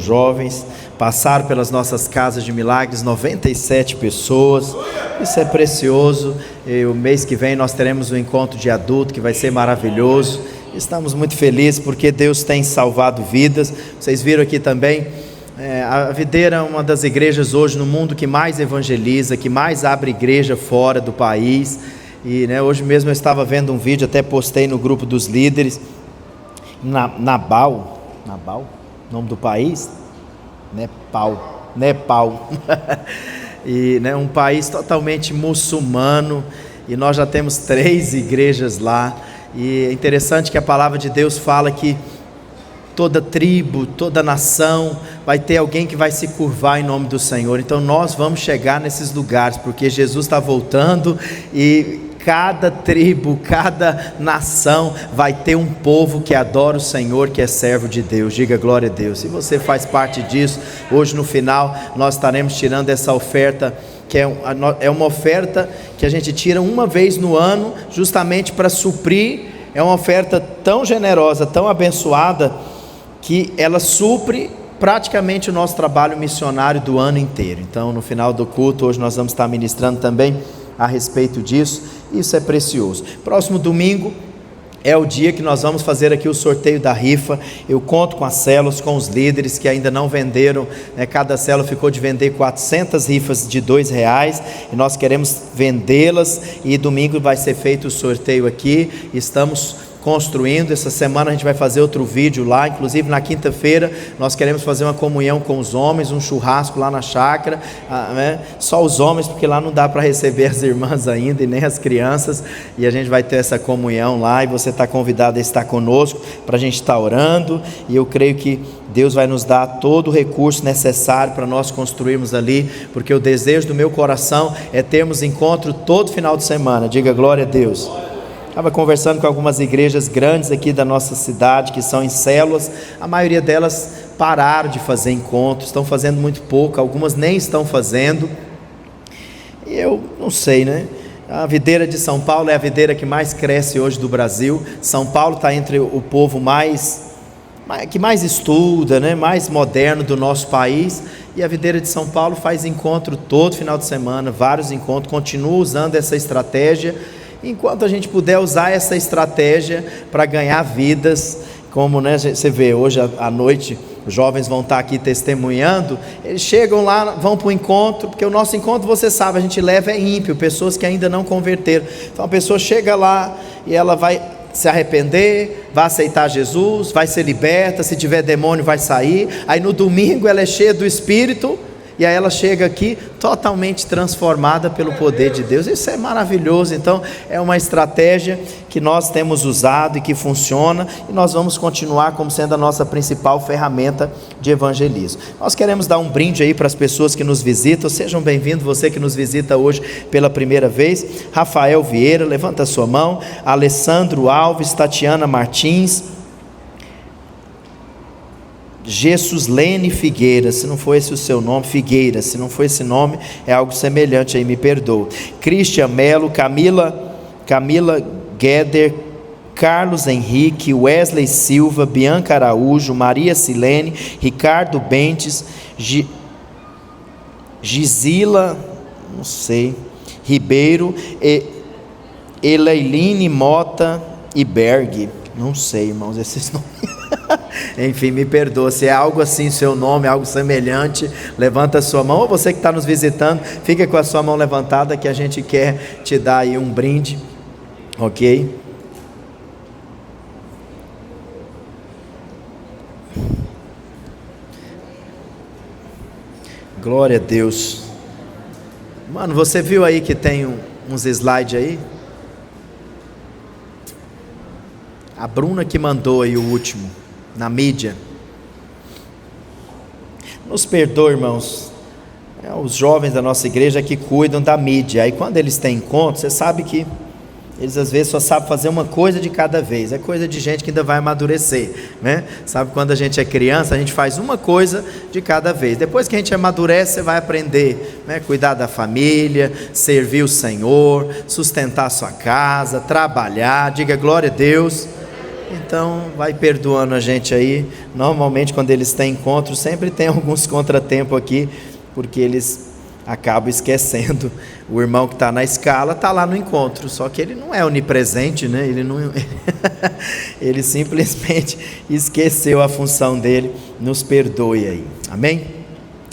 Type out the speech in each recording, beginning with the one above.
jovens, passaram pelas nossas casas de milagres 97 pessoas, isso é precioso. E o mês que vem nós teremos um encontro de adulto que vai ser maravilhoso. Estamos muito felizes porque Deus tem salvado vidas. Vocês viram aqui também, a Videira é uma das igrejas hoje no mundo que mais evangeliza, que mais abre igreja fora do país. E hoje mesmo eu estava vendo um vídeo, até postei no grupo dos líderes, Nabal, nome do país? Nepal. E um país totalmente muçulmano, e nós já temos 3 igrejas lá. E é interessante que a palavra de Deus fala que toda tribo, toda nação vai ter alguém que vai se curvar em nome do Senhor. Então nós vamos chegar nesses lugares, porque Jesus está voltando, e cada tribo, cada nação vai ter um povo que adora o Senhor, que é servo de Deus. Diga glória a Deus. Se você faz parte disso, hoje no final nós estaremos tirando essa oferta, que é uma oferta que a gente tira uma vez no ano, justamente para suprir. É uma oferta tão generosa, tão abençoada, que ela supre praticamente o nosso trabalho missionário do ano inteiro. Então no final do culto, hoje nós vamos estar ministrando também a respeito disso. Isso é precioso. Próximo domingo é o dia que nós vamos fazer aqui o sorteio da rifa. Eu conto com as células, com os líderes que ainda não venderam, cada célula ficou de vender 400 rifas de R$2, e nós queremos vendê-las, e domingo vai ser feito o sorteio aqui. Estamos construindo. Essa semana a gente vai fazer outro vídeo lá, inclusive na quinta-feira nós queremos fazer uma comunhão com os homens, um churrasco lá na chácara, só os homens, porque lá não dá para receber as irmãs ainda e nem as crianças, e a gente vai ter essa comunhão lá, e você está convidado a estar conosco para a gente estar orando, e eu creio que Deus vai nos dar todo o recurso necessário para nós construirmos ali, porque o desejo do meu coração é termos encontro todo final de semana. Diga glória a Deus. Estava conversando com algumas igrejas grandes aqui da nossa cidade, que são em células. A maioria delas pararam de fazer encontros, estão fazendo muito pouco, algumas nem estão fazendo. E eu não sei, a videira de São Paulo é a videira que mais cresce hoje do Brasil. São Paulo está entre o povo que mais estuda, mais moderno do nosso país. E a videira de São Paulo faz encontro todo final de semana, vários encontros, continua usando essa estratégia. Enquanto a gente puder usar essa estratégia para ganhar vidas, como você vê, hoje à noite os jovens vão estar aqui testemunhando, eles chegam lá, vão para o encontro, porque o nosso encontro, você sabe, a gente leva ímpio, pessoas que ainda não converteram. Então a pessoa chega lá e ela vai se arrepender, vai aceitar Jesus, vai ser liberta, se tiver demônio vai sair. Aí no domingo ela é cheia do Espírito, e aí ela chega aqui totalmente transformada pelo poder de Deus. Isso é maravilhoso. Então é uma estratégia que nós temos usado e que funciona, e nós vamos continuar como sendo a nossa principal ferramenta de evangelismo. Nós queremos dar um brinde aí para as pessoas que nos visitam. Sejam bem-vindos, você que nos visita hoje pela primeira vez. Rafael Vieira, levanta a sua mão. Alessandro Alves, Tatiana Martins, Jessuslene Figueira, se não for esse o seu nome, Figueira, se não for esse nome, é algo semelhante aí, me perdoa. Cristian Melo, Camila Gueder, Carlos Henrique, Wesley Silva, Bianca Araújo, Maria Silene, Ricardo Bentes, Gisila, não sei, Ribeiro, Eleiline Mota e Berg, não sei, irmãos, esses nomes. Enfim, me perdoa, se é algo assim, seu nome, algo semelhante, levanta a sua mão. Ou você que está nos visitando, fica com a sua mão levantada, que a gente quer te dar aí um brinde, ok? Glória a Deus. Mano, você viu aí que tem uns slides aí? A Bruna que mandou aí o último, na mídia. Nos perdoe, irmãos, os jovens da nossa igreja que cuidam da mídia. Aí quando eles têm encontro, você sabe que eles às vezes só sabem fazer uma coisa de cada vez. É coisa de gente que ainda vai amadurecer, Sabe, quando a gente é criança, a gente faz uma coisa de cada vez. Depois que a gente amadurece, você vai aprender, cuidar da família, servir o Senhor, sustentar a sua casa, trabalhar. Diga glória a Deus. Então vai perdoando a gente aí. Normalmente quando eles têm encontro, sempre tem alguns contratempos aqui, porque eles acabam esquecendo. O irmão que está na escala está lá no encontro, só que ele não é onipresente, né? Ele simplesmente esqueceu a função dele. Nos perdoe aí, amém?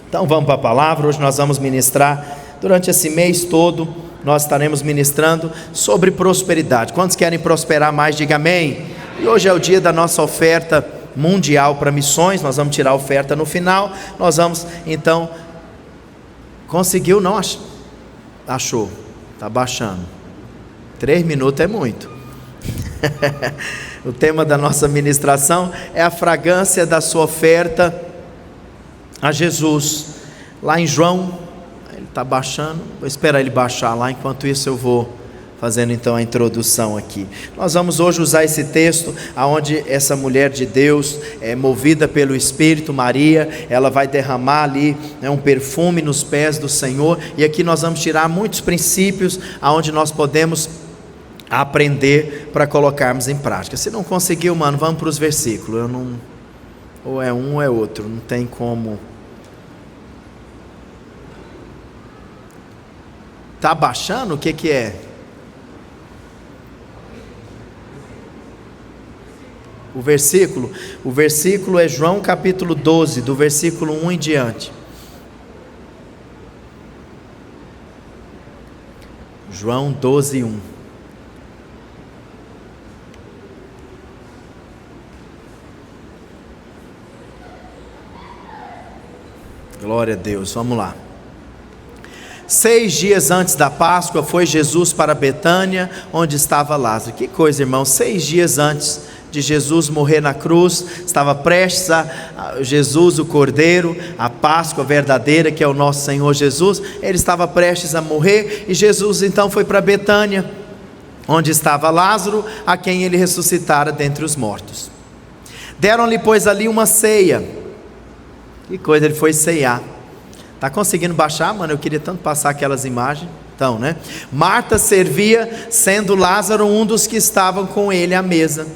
Então vamos para a palavra. Hoje nós vamos ministrar, durante esse mês todo nós estaremos ministrando sobre prosperidade. Quantos querem prosperar mais? Diga amém. E hoje é o dia da nossa oferta mundial para missões. Nós vamos tirar a oferta no final. Nós vamos então. Conseguiu? Não achou? Está baixando. 3 minutos é muito. O tema da nossa ministração é a fragrância da sua oferta a Jesus. Lá em João, ele está baixando. Vou esperar ele baixar lá. Enquanto isso eu vou fazendo então a introdução aqui. Nós vamos hoje usar esse texto, onde essa mulher de Deus, movida pelo Espírito, Maria, ela vai derramar ali um perfume nos pés do Senhor, e aqui nós vamos tirar muitos princípios, onde nós podemos aprender para colocarmos em prática. Se não conseguiu, mano, vamos para os versículos. Ou é um ou é outro, não tem como. Está baixando? O que é? O versículo é João capítulo 12, do versículo 1 em diante. João 12, 1. Glória a Deus, vamos lá. 6 dias antes da Páscoa, foi Jesus para Betânia, onde estava Lázaro. Que coisa, irmão, 6 dias antes de Jesus morrer na cruz, estava prestes a Jesus, o Cordeiro, a Páscoa verdadeira, que é o nosso Senhor Jesus, ele estava prestes a morrer, e Jesus então foi para Betânia, onde estava Lázaro, a quem ele ressuscitara dentre os mortos. Deram-lhe, pois, ali uma ceia. Que coisa, ele foi ceiar. Está conseguindo baixar, mano? Eu queria tanto passar aquelas imagens. Então, né? Marta servia, sendo Lázaro um dos que estavam com ele à mesa.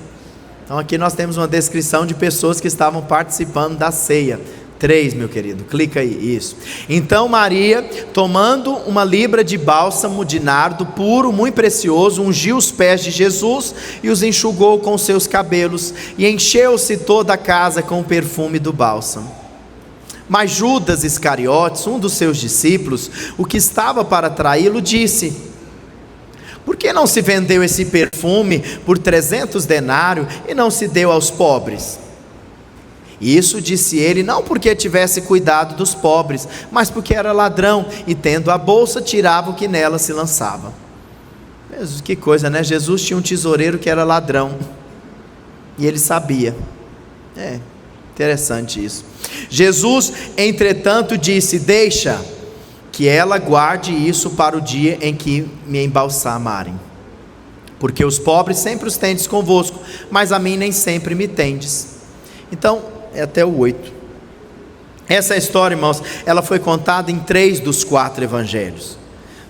Então aqui nós temos uma descrição de pessoas que estavam participando da ceia. 3, meu querido, clica aí, isso. Então Maria, tomando uma libra de bálsamo de nardo puro, muito precioso, ungiu os pés de Jesus e os enxugou com seus cabelos, e encheu-se toda a casa com o perfume do bálsamo. Mas Judas Iscariotes, um dos seus discípulos, o que estava para traí-lo, disse: por que não se vendeu esse perfume por 300 denários e não se deu aos pobres? Isso disse ele, não porque tivesse cuidado dos pobres, mas porque era ladrão, e tendo a bolsa, tirava o que nela se lançava. Que coisa, né? Jesus tinha um tesoureiro que era ladrão, e ele sabia. Interessante isso. Jesus, entretanto, disse: deixa que ela guarde isso para o dia em que me embalsamarem, porque os pobres sempre os tendes convosco, mas a mim nem sempre me tendes. Então, é até o 8. Essa história, irmãos, ela foi contada em 3 dos 4 evangelhos.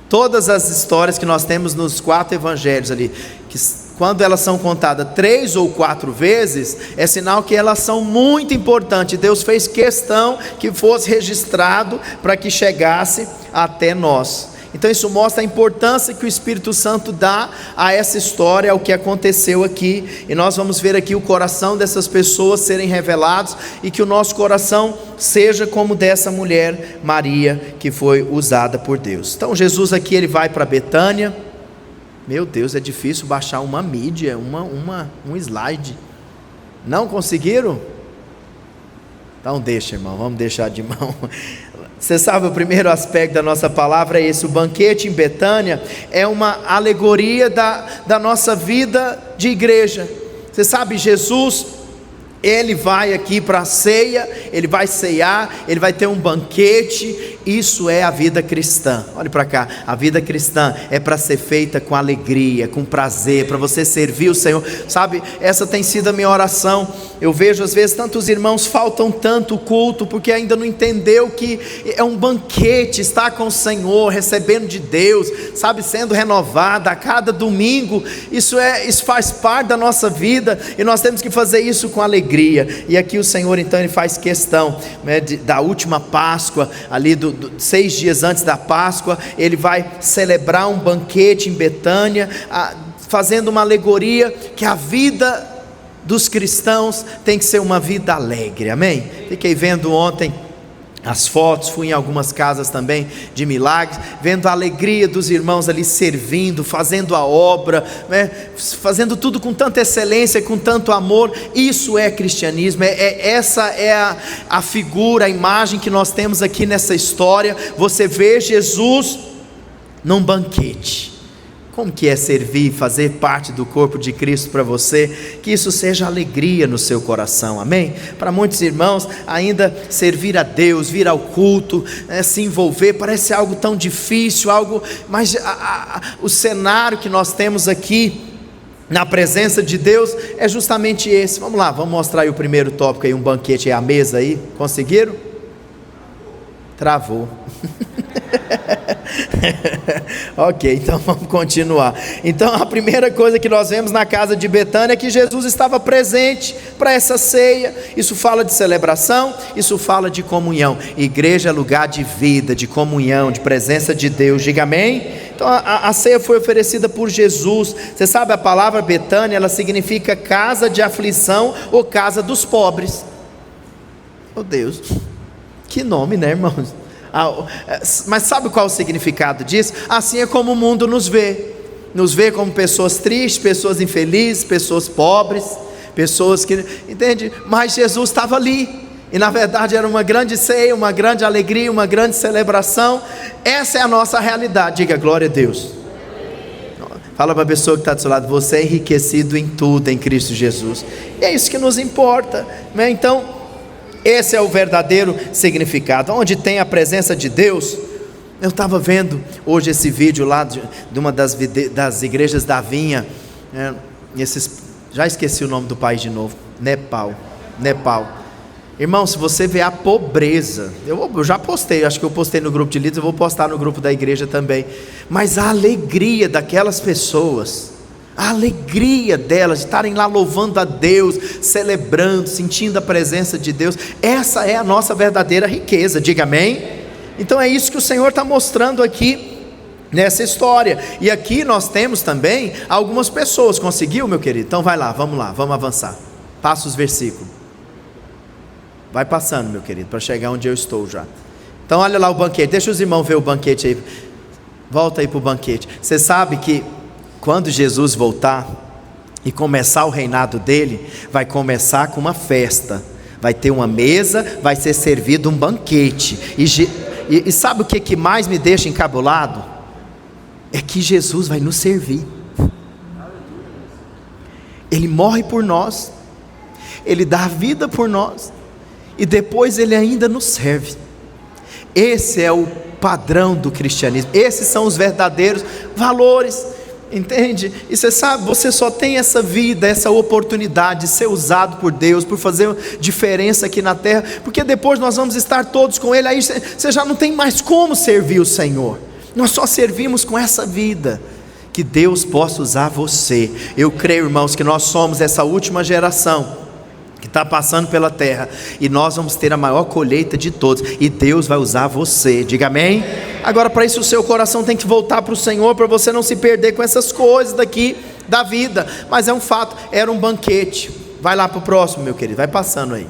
Todas as histórias que nós temos nos 4 evangelhos ali, que quando elas são contadas 3 ou 4 vezes, é sinal que elas são muito importantes. Deus fez questão que fosse registrado para que chegasse até nós. Então isso mostra a importância que o Espírito Santo dá a essa história, ao que aconteceu aqui. E nós vamos ver aqui o coração dessas pessoas serem revelados, e que o nosso coração seja como dessa mulher Maria, que foi usada por Deus. Então Jesus aqui, ele vai para Betânia. Meu Deus, é difícil baixar uma mídia, um slide. Não conseguiram? Então deixa, irmão, vamos deixar de mão. Você sabe, o primeiro aspecto da nossa palavra é esse: o banquete em Betânia é uma alegoria da nossa vida de igreja. Você sabe, Jesus, Ele vai aqui para a ceia, ele vai ceiar, ele vai ter um banquete. Isso é a vida cristã. Olhe para cá, a vida cristã é para ser feita com alegria, com prazer, para você servir o Senhor. Sabe, essa tem sido a minha oração. Eu vejo às vezes tantos irmãos faltam tanto culto, porque ainda não entendeu que é um banquete, estar com o Senhor, recebendo de Deus, sabe, sendo renovado a cada domingo. Isso faz parte da nossa vida, e nós temos que fazer isso com alegria. E aqui o Senhor então ele faz questão, né, da última Páscoa, ali 6 dias antes da Páscoa, ele vai celebrar um banquete em Betânia, fazendo uma alegoria que a vida dos cristãos tem que ser uma vida alegre, amém? Fiquei vendo ontem as fotos, fui em algumas casas também de milagres, vendo a alegria dos irmãos ali servindo, fazendo a obra, né? Fazendo tudo com tanta excelência, com tanto amor. Isso é cristianismo, essa é a figura, a imagem que nós temos aqui nessa história. Você vê Jesus num banquete. Como que é servir, fazer parte do corpo de Cristo para você? Que isso seja alegria no seu coração, amém? Para muitos irmãos, ainda servir a Deus, vir ao culto, se envolver, parece algo tão difícil, mas o cenário que nós temos aqui, na presença de Deus, é justamente esse. Vamos lá, vamos mostrar aí o primeiro tópico aí, um banquete aí, a mesa aí, conseguiram? Travou. Ok, então vamos continuar. Então a primeira coisa que nós vemos na casa de Betânia é que Jesus estava presente para essa ceia. Isso fala de celebração, isso fala de comunhão. Igreja é lugar de vida, de comunhão, de presença de Deus, diga amém? Então a ceia foi oferecida por Jesus. Você sabe, a palavra Betânia, ela significa casa de aflição ou casa dos pobres. Oh Deus, que nome, né, irmãos? Mas sabe qual é o significado disso? Assim é como o mundo nos vê como pessoas tristes, pessoas infelizes, pessoas pobres, pessoas que, entende? Mas Jesus estava ali, e na verdade era uma grande ceia, uma grande alegria, uma grande celebração. Essa é a nossa realidade, diga glória a Deus. Fala para a pessoa que está do seu lado, você é enriquecido em tudo em Cristo Jesus, e é isso que nos importa, né? Então esse é o verdadeiro significado, onde tem a presença de Deus. Eu estava vendo hoje esse vídeo lá de uma das igrejas da Vinha, já esqueci o nome do país de novo, Nepal. Irmão, se você vê a pobreza, eu já postei, acho que eu postei no grupo de líderes, eu vou postar no grupo da igreja também, mas a alegria daquelas pessoas, a alegria delas, de estarem lá louvando a Deus, celebrando, sentindo a presença de Deus, essa é a nossa verdadeira riqueza, diga amém? Então é isso que o Senhor está mostrando aqui, nessa história. E aqui nós temos também algumas pessoas. Conseguiu, meu querido? Então vai lá, vamos avançar, passa os versículos, vai passando, meu querido, para chegar onde eu estou já. Então olha lá o banquete, deixa os irmãos ver o banquete aí, volta aí para o banquete. Você sabe que quando Jesus voltar e começar o reinado dele, vai começar com uma festa, vai ter uma mesa, vai ser servido um banquete, e sabe o que mais me deixa encabulado? É que Jesus vai nos servir, Ele morre por nós, Ele dá a vida por nós, e depois Ele ainda nos serve. Esse é o padrão do cristianismo, esses são os verdadeiros valores, entende? E você sabe, você só tem essa vida, essa oportunidade de ser usado por Deus, por fazer diferença aqui na terra, porque depois nós vamos estar todos com Ele, aí você já não tem mais como servir o Senhor. Nós só servimos com essa vida. Que Deus possa usar você. Eu creio, irmãos, que nós somos essa última geração que está passando pela terra, e nós vamos ter a maior colheita de todos, e Deus vai usar você, diga amém? Agora, para isso o seu coração tem que voltar para o Senhor, para você não se perder com essas coisas daqui da vida, mas é um fato, era um banquete. Vai lá para o próximo, meu querido, vai passando aí.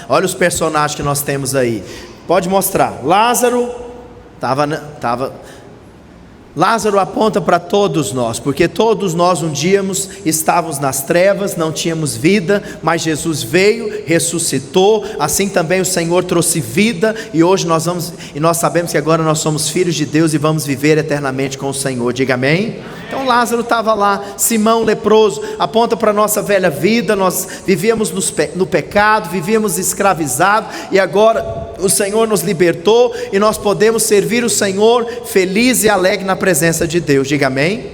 Olha os personagens que nós temos aí, pode mostrar. Lázaro Lázaro aponta para todos nós, porque todos nós um dia estávamos nas trevas, não tínhamos vida, mas Jesus veio, ressuscitou, assim também o Senhor trouxe vida, e hoje nós sabemos que agora nós somos filhos de Deus e vamos viver eternamente com o Senhor, diga amém? Então Lázaro estava lá, Simão leproso, aponta para a nossa velha vida. Nós vivíamos no pecado, vivíamos escravizados, e agora o Senhor nos libertou, e nós podemos servir o Senhor feliz e alegre na presença de Deus. Diga amém.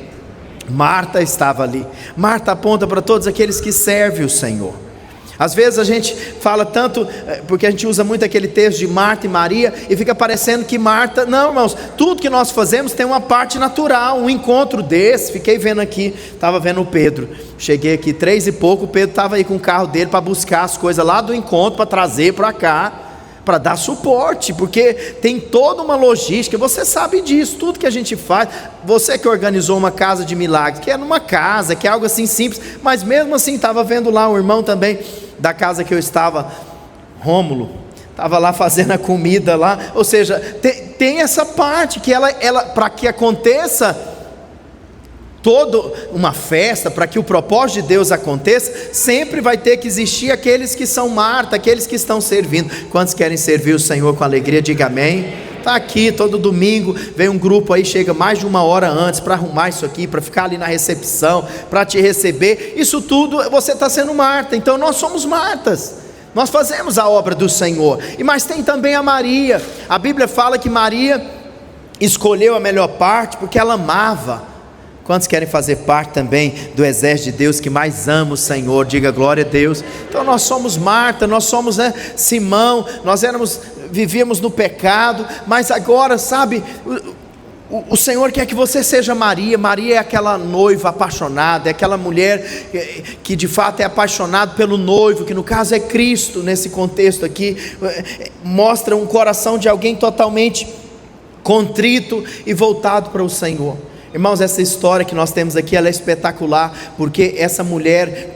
Marta estava ali. Marta aponta para todos aqueles que servem o Senhor. Às vezes a gente fala tanto, porque a gente usa muito aquele texto de Marta e Maria, e fica parecendo que Marta, não, irmãos, tudo que nós fazemos tem uma parte natural. Um encontro desse, fiquei vendo aqui, estava vendo o Pedro, cheguei aqui 3 e pouco, o Pedro estava aí com o carro dele para buscar as coisas lá do encontro, para trazer para cá, para dar suporte, porque tem toda uma logística. Você sabe disso, tudo que a gente faz. Você que organizou uma casa de milagres, que é numa casa, que é algo assim simples, mas mesmo assim, estava vendo lá o irmão também da casa que eu estava, Rômulo, estava lá fazendo a comida lá. Ou seja, tem essa parte que ela para que aconteça toda uma festa, para que o propósito de Deus aconteça, sempre vai ter que existir aqueles que são Marta, aqueles que estão servindo. Quantos querem servir o Senhor com alegria? Diga amém. Está aqui todo domingo, vem um grupo aí, chega mais de 1 hora antes para arrumar isso aqui, para ficar ali na recepção, para te receber. Isso tudo você está sendo Marta. Então nós somos Martas, nós fazemos a obra do Senhor. Mas tem também a Maria. A Bíblia fala que Maria escolheu a melhor parte porque ela amava. Quantos querem fazer parte também do exército de Deus que mais ama o Senhor? Diga glória a Deus. Então nós somos Marta, nós somos Simão, nós vivíamos no pecado, mas agora, sabe, o Senhor quer que você seja Maria. Maria é aquela noiva apaixonada, é aquela mulher que de fato é apaixonada pelo noivo, que no caso é Cristo. Nesse contexto aqui, mostra um coração de alguém totalmente contrito e voltado para o Senhor. Irmãos, essa história que nós temos aqui, ela é espetacular, porque essa mulher,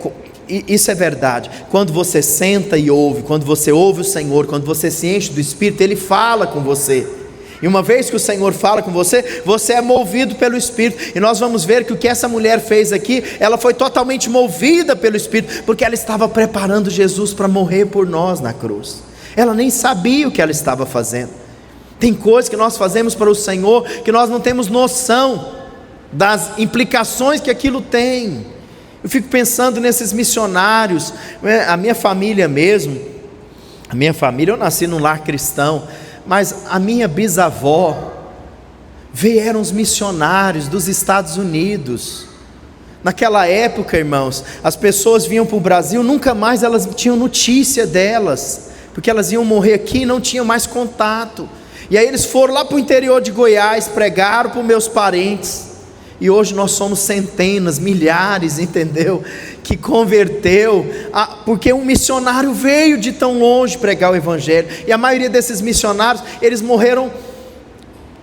isso é verdade, quando você senta e ouve, quando você ouve o Senhor, quando você se enche do Espírito, Ele fala com você, e uma vez que o Senhor fala com você, você é movido pelo Espírito. E nós vamos ver que o que essa mulher fez aqui, ela foi totalmente movida pelo Espírito, porque ela estava preparando Jesus para morrer por nós na cruz. Ela nem sabia o que ela estava fazendo. Tem coisas que nós fazemos para o Senhor, que nós não temos noção das implicações que aquilo tem. Eu fico pensando nesses missionários. A minha família mesmo, eu nasci num lar cristão, mas a minha bisavó, vieram os missionários dos Estados Unidos. Naquela época, irmãos, as pessoas vinham para o Brasil, nunca mais elas tinham notícia delas, porque elas iam morrer aqui e não tinham mais contato. E aí eles foram lá para o interior de Goiás, pregaram para os meus parentes, e hoje nós somos centenas, milhares, entendeu? Que converteu, porque um missionário veio de tão longe pregar o Evangelho. E a maioria desses missionários, eles morreram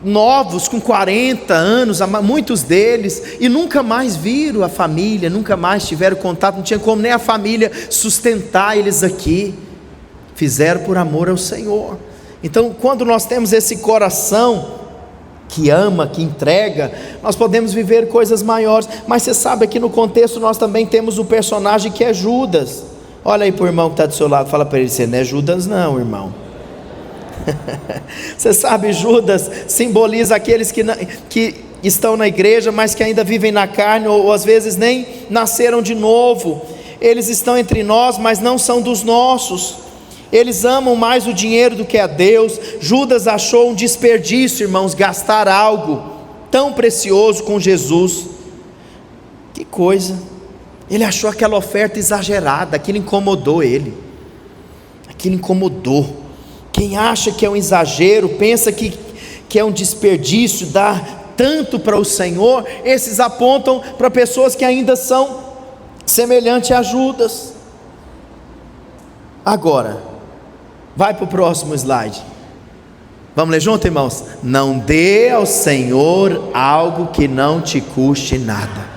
novos, com 40 anos, muitos deles, e nunca mais viram a família, nunca mais tiveram contato, não tinha como nem a família sustentar eles aqui. Fizeram por amor ao Senhor. Então, quando nós temos esse coração que ama, que entrega, nós podemos viver coisas maiores. Mas você sabe, aqui no contexto nós também temos o personagem que é Judas. Olha aí para o irmão que está do seu lado, fala para ele: você não é Judas não, irmão. Você sabe, Judas simboliza aqueles que estão na igreja, mas que ainda vivem na carne, ou às vezes nem nasceram de novo. Eles estão entre nós, mas não são dos nossos. Eles amam mais o dinheiro do que a Deus. Judas achou um desperdício, irmãos, gastar algo tão precioso com Jesus. Que coisa! Ele achou aquela oferta exagerada, aquilo incomodou ele. Aquilo incomodou. Quem acha que é um exagero, pensa que é um desperdício, dar tanto para o Senhor, esses apontam para pessoas que ainda são semelhantes a Judas. Agora, vai para o próximo slide. Vamos ler junto, irmãos? Não dê ao Senhor algo que não te custe nada.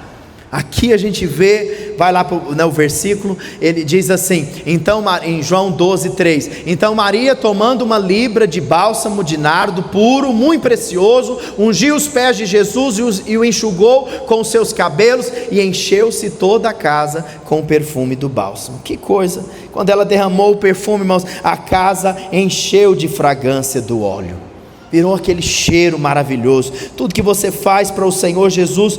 Aqui a gente vê, vai lá para o versículo, ele diz assim, então, em João 12:3, então Maria, tomando uma libra de bálsamo de nardo puro, muito precioso, ungiu os pés de Jesus e o enxugou com os seus cabelos, e encheu-se toda a casa com o perfume do bálsamo. Que coisa! Quando ela derramou o perfume, irmãos, a casa encheu de fragrância do óleo. virou aquele cheiro maravilhoso. Tudo que você faz para o Senhor Jesus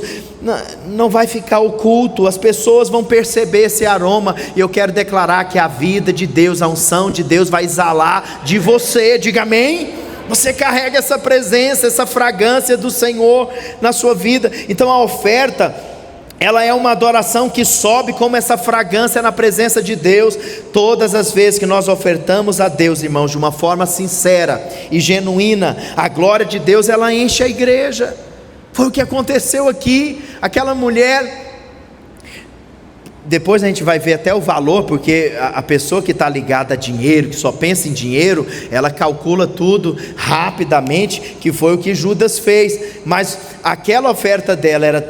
não vai ficar oculto, as pessoas vão perceber esse aroma. E eu quero declarar que a vida de Deus, a unção de Deus vai exalar de você. Diga amém. Você carrega essa presença, essa fragrância do Senhor na sua vida. Então a oferta, ela é uma adoração que sobe como essa fragrância na presença de Deus. Todas as vezes que nós ofertamos a Deus, irmãos, de uma forma sincera e genuína, a glória de Deus, ela enche a igreja. Foi o que aconteceu aqui. Aquela mulher, depois a gente vai ver até o valor, porque a pessoa que está ligada a dinheiro, que só pensa em dinheiro, ela calcula tudo rapidamente, que foi o que Judas fez. Mas aquela oferta dela,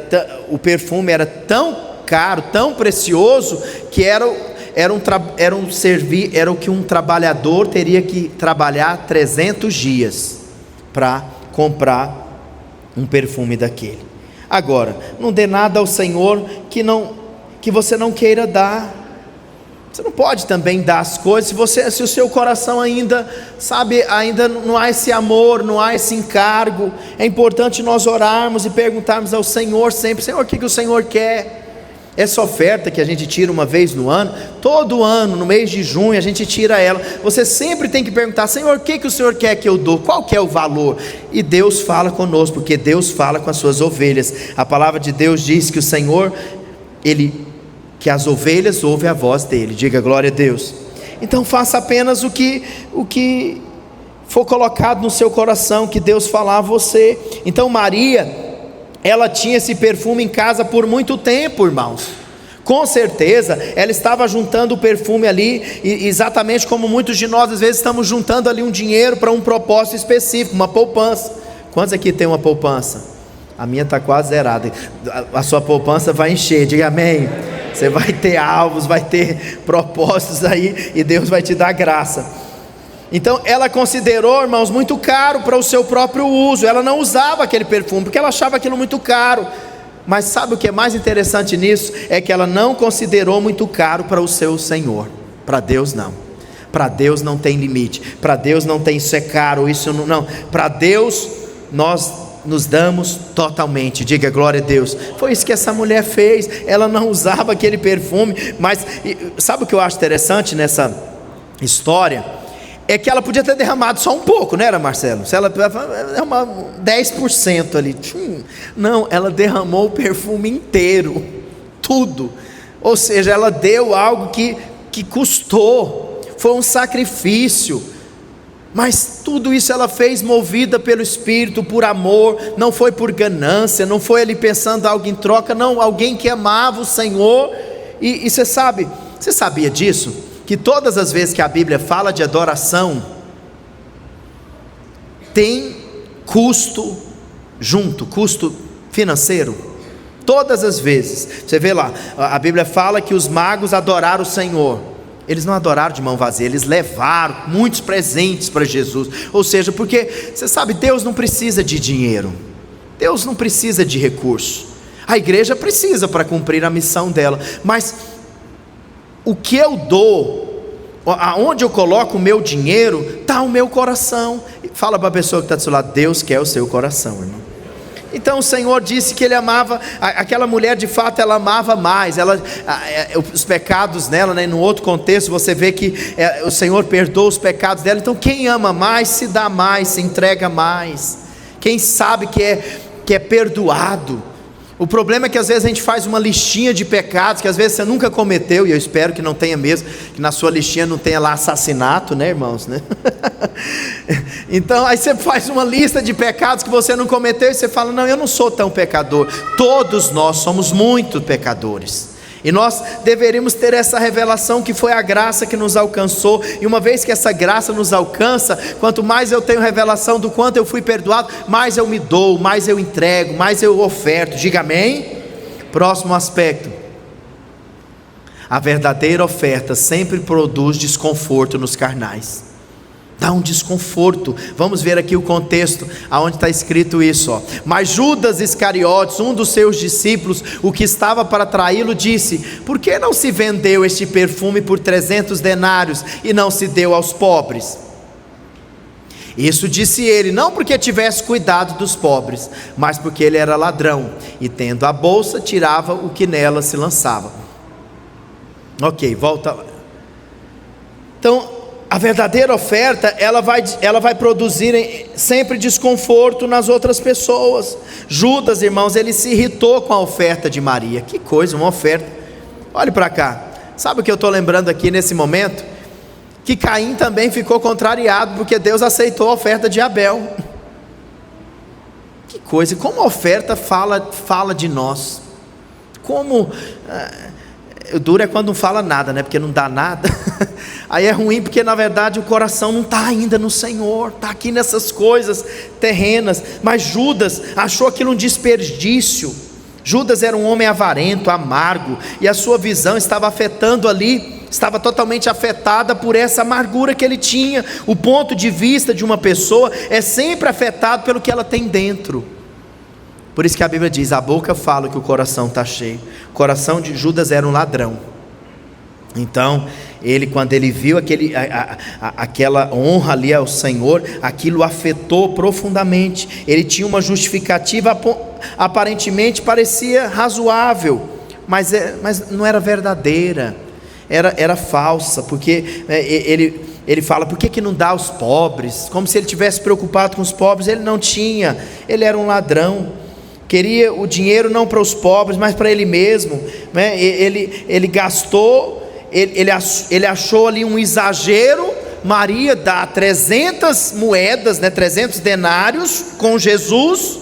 o perfume era tão caro, tão precioso, que era o que um trabalhador teria que trabalhar 300 dias para comprar um perfume daquele. Agora, não dê nada ao Senhor que você não queira dar. Você não pode também dar as coisas se o seu coração ainda não há esse amor, não há esse encargo. É importante nós orarmos e perguntarmos ao Senhor sempre: Senhor, o que o Senhor quer? Essa oferta que a gente tira uma vez no ano, todo ano, no mês de junho, a gente tira ela. Você sempre tem que perguntar: Senhor, o que o Senhor quer que eu dou? Qual que é o valor? E Deus fala conosco, porque Deus fala com as suas ovelhas. A palavra de Deus diz que o Senhor, que as ovelhas ouvem a voz dele. Diga glória a Deus. Então faça apenas o que for colocado no seu coração, que Deus falar a você. Então Maria, ela tinha esse perfume em casa por muito tempo, irmãos. Com certeza ela estava juntando o perfume ali, exatamente como muitos de nós às vezes estamos juntando ali um dinheiro para um propósito específico, uma poupança. Quantos aqui tem uma poupança? A minha está quase zerada. A sua poupança vai encher, diga amém. Você vai ter alvos, vai ter propósitos aí, e Deus vai te dar graça. Então ela considerou, irmãos, muito caro para o seu próprio uso. Ela não usava aquele perfume porque ela achava aquilo muito caro. Mas sabe o que é mais interessante nisso? É que ela não considerou muito caro para o seu Senhor. Para Deus não. Para Deus não tem limite. Para Deus não tem isso é caro, isso não. Para Deus nós nos damos totalmente. Diga glória a Deus. Foi isso que essa mulher fez. Ela não usava aquele perfume. Mas sabe o que eu acho interessante nessa história? É que ela podia ter derramado só um pouco, não era, Marcelo? Se ela derramar 10% ali. Não, ela derramou o perfume inteiro. Tudo. Ou seja, ela deu algo que custou. Foi um sacrifício. Mas tudo isso ela fez movida pelo Espírito, por amor. Não foi por ganância, não foi ele pensando algo em troca. Não, alguém que amava o Senhor. E você sabia disso? Que todas as vezes que a Bíblia fala de adoração, tem custo junto, custo financeiro. Todas as vezes. Você vê lá, a Bíblia fala que os magos adoraram o Senhor. Eles não adoraram de mão vazia, eles levaram muitos presentes para Jesus. Ou seja, porque você sabe, Deus não precisa de dinheiro, Deus não precisa de recurso. A igreja precisa para cumprir a missão dela, mas o que eu dou, aonde eu coloco o meu dinheiro, está o meu coração. Fala para a pessoa que está do seu lado: Deus quer o seu coração, irmão. Então o Senhor disse que Ele amava, aquela mulher de fato ela amava mais, os pecados dela, né, no outro contexto você vê que o Senhor perdoa os pecados dela. Então quem ama mais se dá mais, se entrega mais. Quem sabe que é perdoado. O problema é que às vezes a gente faz uma listinha de pecados que às vezes você nunca cometeu, e eu espero que não tenha mesmo, que na sua listinha não tenha lá assassinato, né, irmãos, né? Então aí você faz uma lista de pecados que você não cometeu e você fala: não, eu não sou tão pecador. Todos nós somos muito pecadores. E nós deveríamos ter essa revelação que foi a graça que nos alcançou. E uma vez que essa graça nos alcança, quanto mais eu tenho revelação do quanto eu fui perdoado, mais eu me dou, mais eu entrego, mais eu oferto. Diga amém. Próximo aspecto: a verdadeira oferta sempre produz desconforto nos carnais. Dá um desconforto. Vamos ver aqui o contexto, aonde está escrito isso, ó. Mas Judas Iscariotes, um dos seus discípulos, o que estava para traí-lo, disse: por que não se vendeu este perfume por 300 denários e não se deu aos pobres? Isso disse ele, não porque tivesse cuidado dos pobres, mas porque ele era ladrão, e tendo a bolsa, tirava o que nela se lançava. Ok, volta lá. Então, a verdadeira oferta, ela vai produzir sempre desconforto nas outras pessoas. Judas, irmãos, ele se irritou com a oferta de Maria. Que coisa, uma oferta. Olhe para cá, sabe o que eu estou lembrando aqui nesse momento? Que Caim também ficou contrariado, porque Deus aceitou a oferta de Abel. Que coisa, como a oferta fala de nós. Como... o duro é quando não fala nada, né? Porque não dá nada. Aí é ruim, porque na verdade o coração não está ainda no Senhor, está aqui nessas coisas terrenas. Mas Judas achou aquilo um desperdício. Judas era um homem avarento, amargo, e a sua visão estava afetando ali, estava totalmente afetada por essa amargura que ele tinha. O ponto de vista de uma pessoa é sempre afetado pelo que ela tem dentro. Por isso que a Bíblia diz, a boca fala que o coração está cheio. O coração de Judas era um ladrão. Então, quando ele viu aquela honra ali ao Senhor, aquilo afetou profundamente. Ele tinha uma justificativa, aparentemente parecia razoável, mas não era verdadeira, era falsa, porque ele fala, por que não dá aos pobres? Como se ele tivesse preocupado com os pobres. Ele não tinha, ele era um ladrão. Queria o dinheiro não para os pobres, mas para ele mesmo, né? Ele gastou, ele achou ali um exagero. Maria dá 300 moedas, 300 denários com Jesus,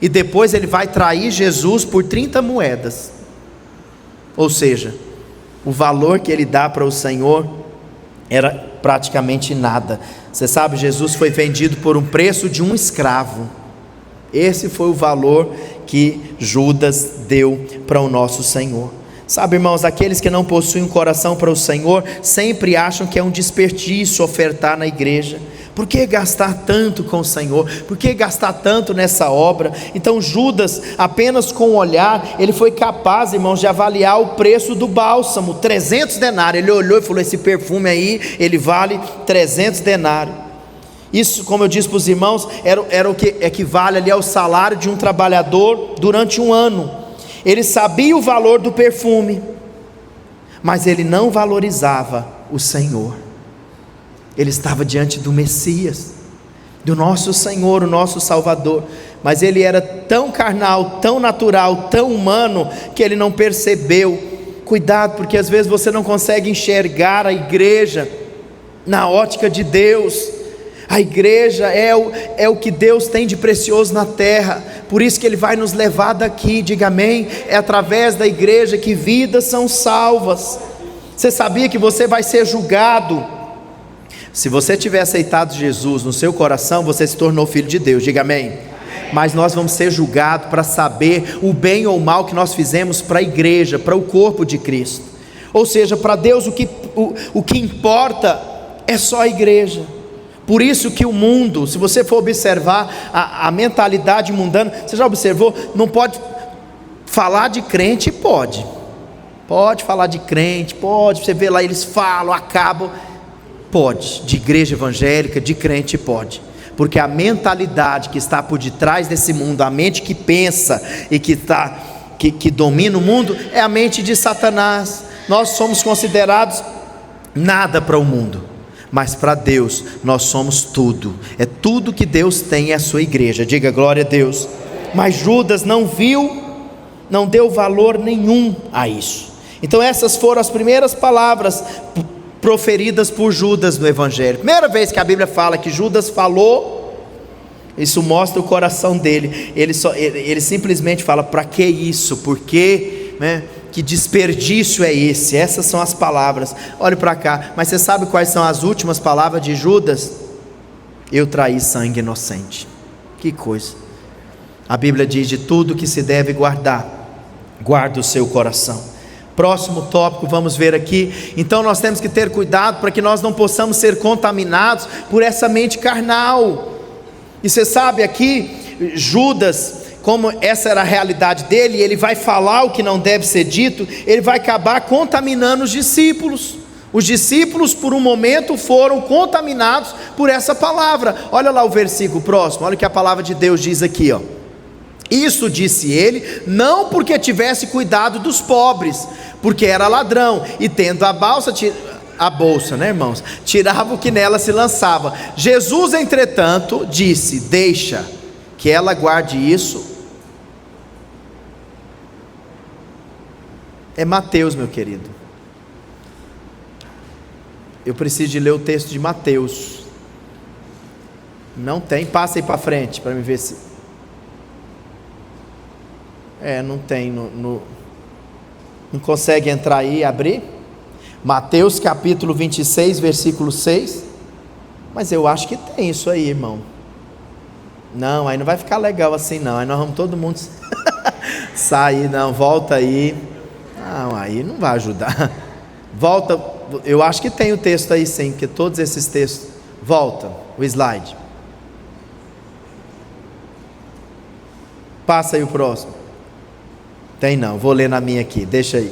e depois ele vai trair Jesus por 30 moedas. Ou seja, o valor que ele dá para o Senhor era praticamente nada. Você sabe, Jesus foi vendido por um preço de um escravo. Esse foi o valor que Judas deu para o nosso Senhor. Sabe, irmãos, aqueles que não possuem um coração para o Senhor sempre acham que é um desperdício ofertar na igreja. Por que gastar tanto com o Senhor? Por que gastar tanto nessa obra? Então Judas, apenas com o olhar, ele foi capaz, irmãos, de avaliar o preço do bálsamo, 300 denários. Ele olhou e falou, esse perfume aí, ele vale 300 denários. Isso, como eu disse para os irmãos, era o que equivale ali ao salário de um trabalhador durante um ano. Ele sabia o valor do perfume, mas ele não valorizava o Senhor. Ele estava diante do Messias, do nosso Senhor, o nosso Salvador, mas ele era tão carnal, tão natural, tão humano, que ele não percebeu. Cuidado, porque às vezes você não consegue enxergar a igreja na ótica de Deus. A igreja é o que Deus tem de precioso na terra, por isso que Ele vai nos levar daqui, diga amém. É através da igreja que vidas são salvas. Você sabia que você vai ser julgado? Se você tiver aceitado Jesus no seu coração, você se tornou filho de Deus, diga amém. Mas nós vamos ser julgados para saber o bem ou o mal que nós fizemos para a igreja, para o corpo de Cristo. Ou seja, para Deus o que importa é só a igreja. Por isso que o mundo, se você for observar a mentalidade mundana, você já observou? Não pode falar de crente, pode falar de crente, pode, você vê lá, eles falam, acabam, pode, de igreja evangélica, de crente, pode, porque a mentalidade que está por detrás desse mundo, a mente que pensa e que domina o mundo, é a mente de Satanás. Nós somos considerados nada para o mundo, mas para Deus nós somos tudo. É tudo que Deus tem, é a sua igreja, diga glória a Deus. Mas Judas não deu valor nenhum a isso. Então essas foram as primeiras palavras proferidas por Judas no Evangelho. Primeira vez que a Bíblia fala que Judas falou, isso mostra o coração dele. Ele simplesmente fala, para que isso? Por quê? Que desperdício é esse? Essas são as palavras. Olhe para cá, mas você sabe quais são as últimas palavras de Judas? Eu traí sangue inocente. Que coisa. A Bíblia diz, de tudo que se deve guardar, guarda o seu coração. Próximo tópico, vamos ver aqui. Então nós temos que ter cuidado para que nós não possamos ser contaminados por essa mente carnal. E você sabe aqui, Judas, como essa era a realidade dele, ele vai falar o que não deve ser dito, ele vai acabar contaminando os discípulos. Os discípulos por um momento foram contaminados por essa palavra. Olha lá o versículo próximo, olha o que a palavra de Deus diz aqui, ó. Isso disse ele, não porque tivesse cuidado dos pobres, porque era ladrão, e tendo a bolsa, né, irmãos, tirava o que nela se lançava. Jesus, entretanto, disse: deixa que ela guarde isso. É Mateus, meu querido. Eu preciso de ler o texto de Mateus. Não tem? Passa aí para frente para me ver se... não tem. Não consegue entrar aí e abrir? Mateus capítulo 26, versículo 6. Mas eu acho que tem isso aí, irmão. Não, aí não vai ficar legal assim não. Aí nós vamos todo mundo sair, não, volta aí. Não, aí não vai ajudar. Volta, eu acho que tem o texto aí sim, porque todos esses textos. Volta, o slide. Passa aí o próximo. Tem não, vou ler na minha aqui, deixa aí.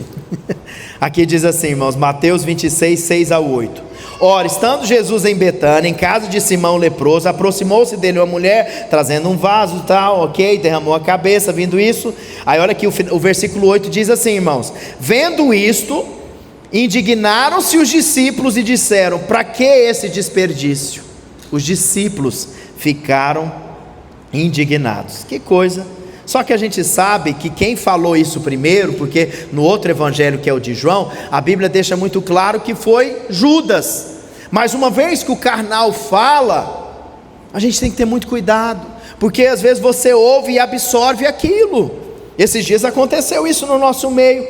Aqui diz assim, irmãos, Mateus 26, 6 a 8. Ora, estando Jesus em Betânia, em casa de Simão leproso, aproximou-se dele uma mulher, trazendo um vaso, tal, ok, derramou a cabeça, vindo isso. Aí olha aqui, o versículo 8 diz assim, irmãos: vendo isto, indignaram-se os discípulos e disseram: para que esse desperdício? Os discípulos ficaram indignados. Que coisa! Só que a gente sabe que quem falou isso primeiro, porque no outro evangelho, que é o de João, a Bíblia deixa muito claro que foi Judas. Mas uma vez que o carnal fala, a gente tem que ter muito cuidado, porque às vezes você ouve e absorve aquilo. Esses dias aconteceu isso no nosso meio.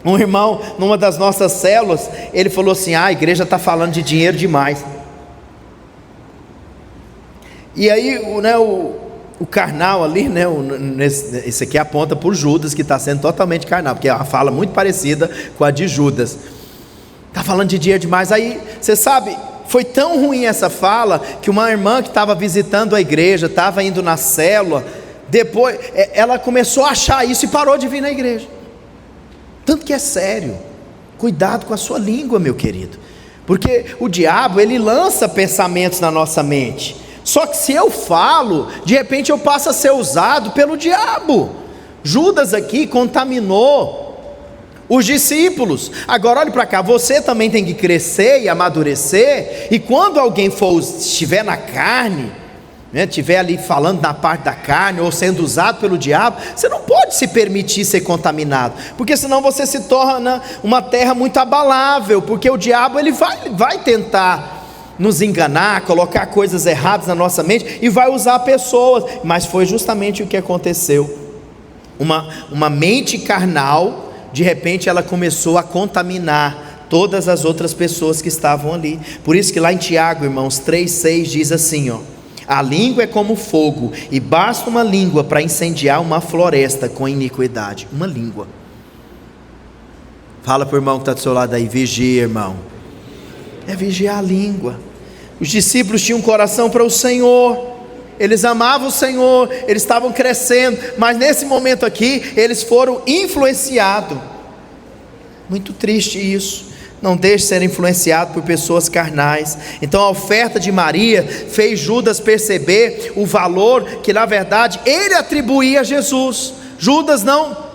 Um irmão, numa das nossas células, ele falou assim: a igreja está falando de dinheiro demais. E aí, o carnal ali, esse aqui aponta por Judas, que está sendo totalmente carnal, porque é uma fala muito parecida com a de Judas. Está falando de dinheiro demais. Aí, você sabe, foi tão ruim essa fala, que uma irmã que estava visitando a igreja, estava indo na célula, depois ela começou a achar isso e parou de vir na igreja. Tanto que é sério. Cuidado com a sua língua, meu querido, porque o diabo, ele lança pensamentos na nossa mente. Só que se eu falo, de repente eu passo a ser usado pelo diabo. Judas aqui contaminou os discípulos. Agora olhe para cá, você também tem que crescer e amadurecer. E quando alguém estiver na carne, estiver ali falando na parte da carne, ou sendo usado pelo diabo, você não pode se permitir ser contaminado, porque senão você se torna uma terra muito abalável, porque o diabo ele vai tentar nos enganar, colocar coisas erradas na nossa mente, e vai usar pessoas. Mas foi justamente o que aconteceu. Uma mente carnal, de repente ela começou a contaminar todas as outras pessoas que estavam ali. Por isso que lá em Tiago, irmãos, 3,6 diz assim, ó: a língua é como fogo, e basta uma língua para incendiar uma floresta com iniquidade. Uma língua. Fala para o irmão que está do seu lado aí: vigia, irmão. É vigiar a língua. Os discípulos tinham um coração para o Senhor, eles amavam o Senhor, eles estavam crescendo, mas nesse momento aqui, eles foram influenciados. Muito triste isso. Não deixe ser influenciado por pessoas carnais. Então a oferta de Maria fez Judas perceber o valor que na verdade ele atribuía a Jesus. Judas não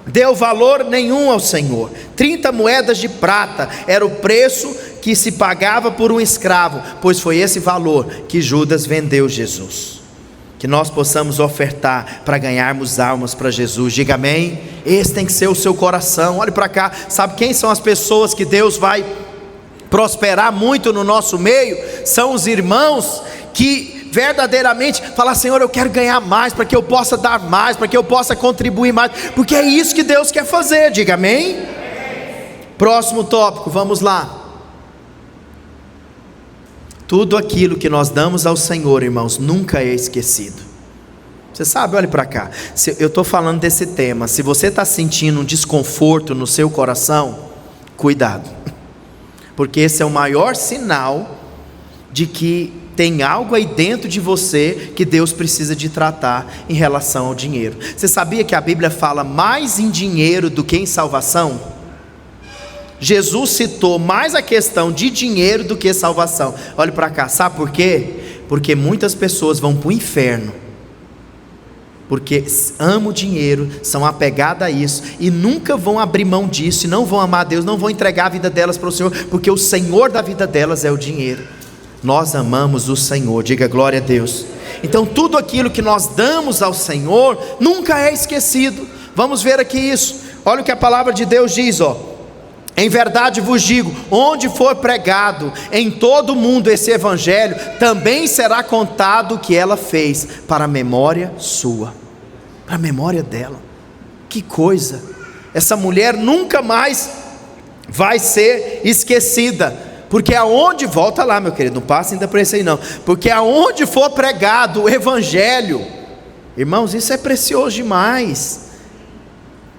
deu valor nenhum ao Senhor. 30 moedas de prata era o preço que se pagava por um escravo, pois foi esse valor que Judas vendeu Jesus. Que nós possamos ofertar para ganharmos almas para Jesus. Diga amém. Esse tem que ser o seu coração. Olhe para cá. Sabe quem são as pessoas que Deus vai prosperar muito no nosso meio? São os irmãos que verdadeiramente falam: Senhor, eu quero ganhar mais, para que eu possa dar mais, para que eu possa contribuir mais, porque é isso que Deus quer fazer. Diga amém. Próximo tópico, vamos lá. Tudo aquilo que nós damos ao Senhor, irmãos, nunca é esquecido. Você sabe, olhe para cá, eu estou falando desse tema. Se você está sentindo um desconforto no seu coração, cuidado, porque esse é o maior sinal de que tem algo aí dentro de você que Deus precisa de tratar em relação ao dinheiro. Você sabia que a Bíblia fala mais em dinheiro do que em salvação? Jesus citou mais a questão de dinheiro do que salvação. Olhe para cá, sabe por quê? Porque muitas pessoas vão para o inferno porque amam o dinheiro, são apegadas a isso e nunca vão abrir mão disso, e não vão amar a Deus, não vão entregar a vida delas para o Senhor, porque o Senhor da vida delas é o dinheiro. Nós amamos o Senhor, diga glória a Deus. Então tudo aquilo que nós damos ao Senhor nunca é esquecido. Vamos ver aqui isso. Olha o que a palavra de Deus diz, ó. Em verdade vos digo, onde for pregado em todo o mundo esse evangelho, também será contado o que ela fez, para a memória sua, para a memória dela. Que coisa! Essa mulher nunca mais vai ser esquecida, porque aonde, volta lá meu querido, não passa ainda para isso aí não, porque aonde for pregado o evangelho, irmãos, isso é precioso demais.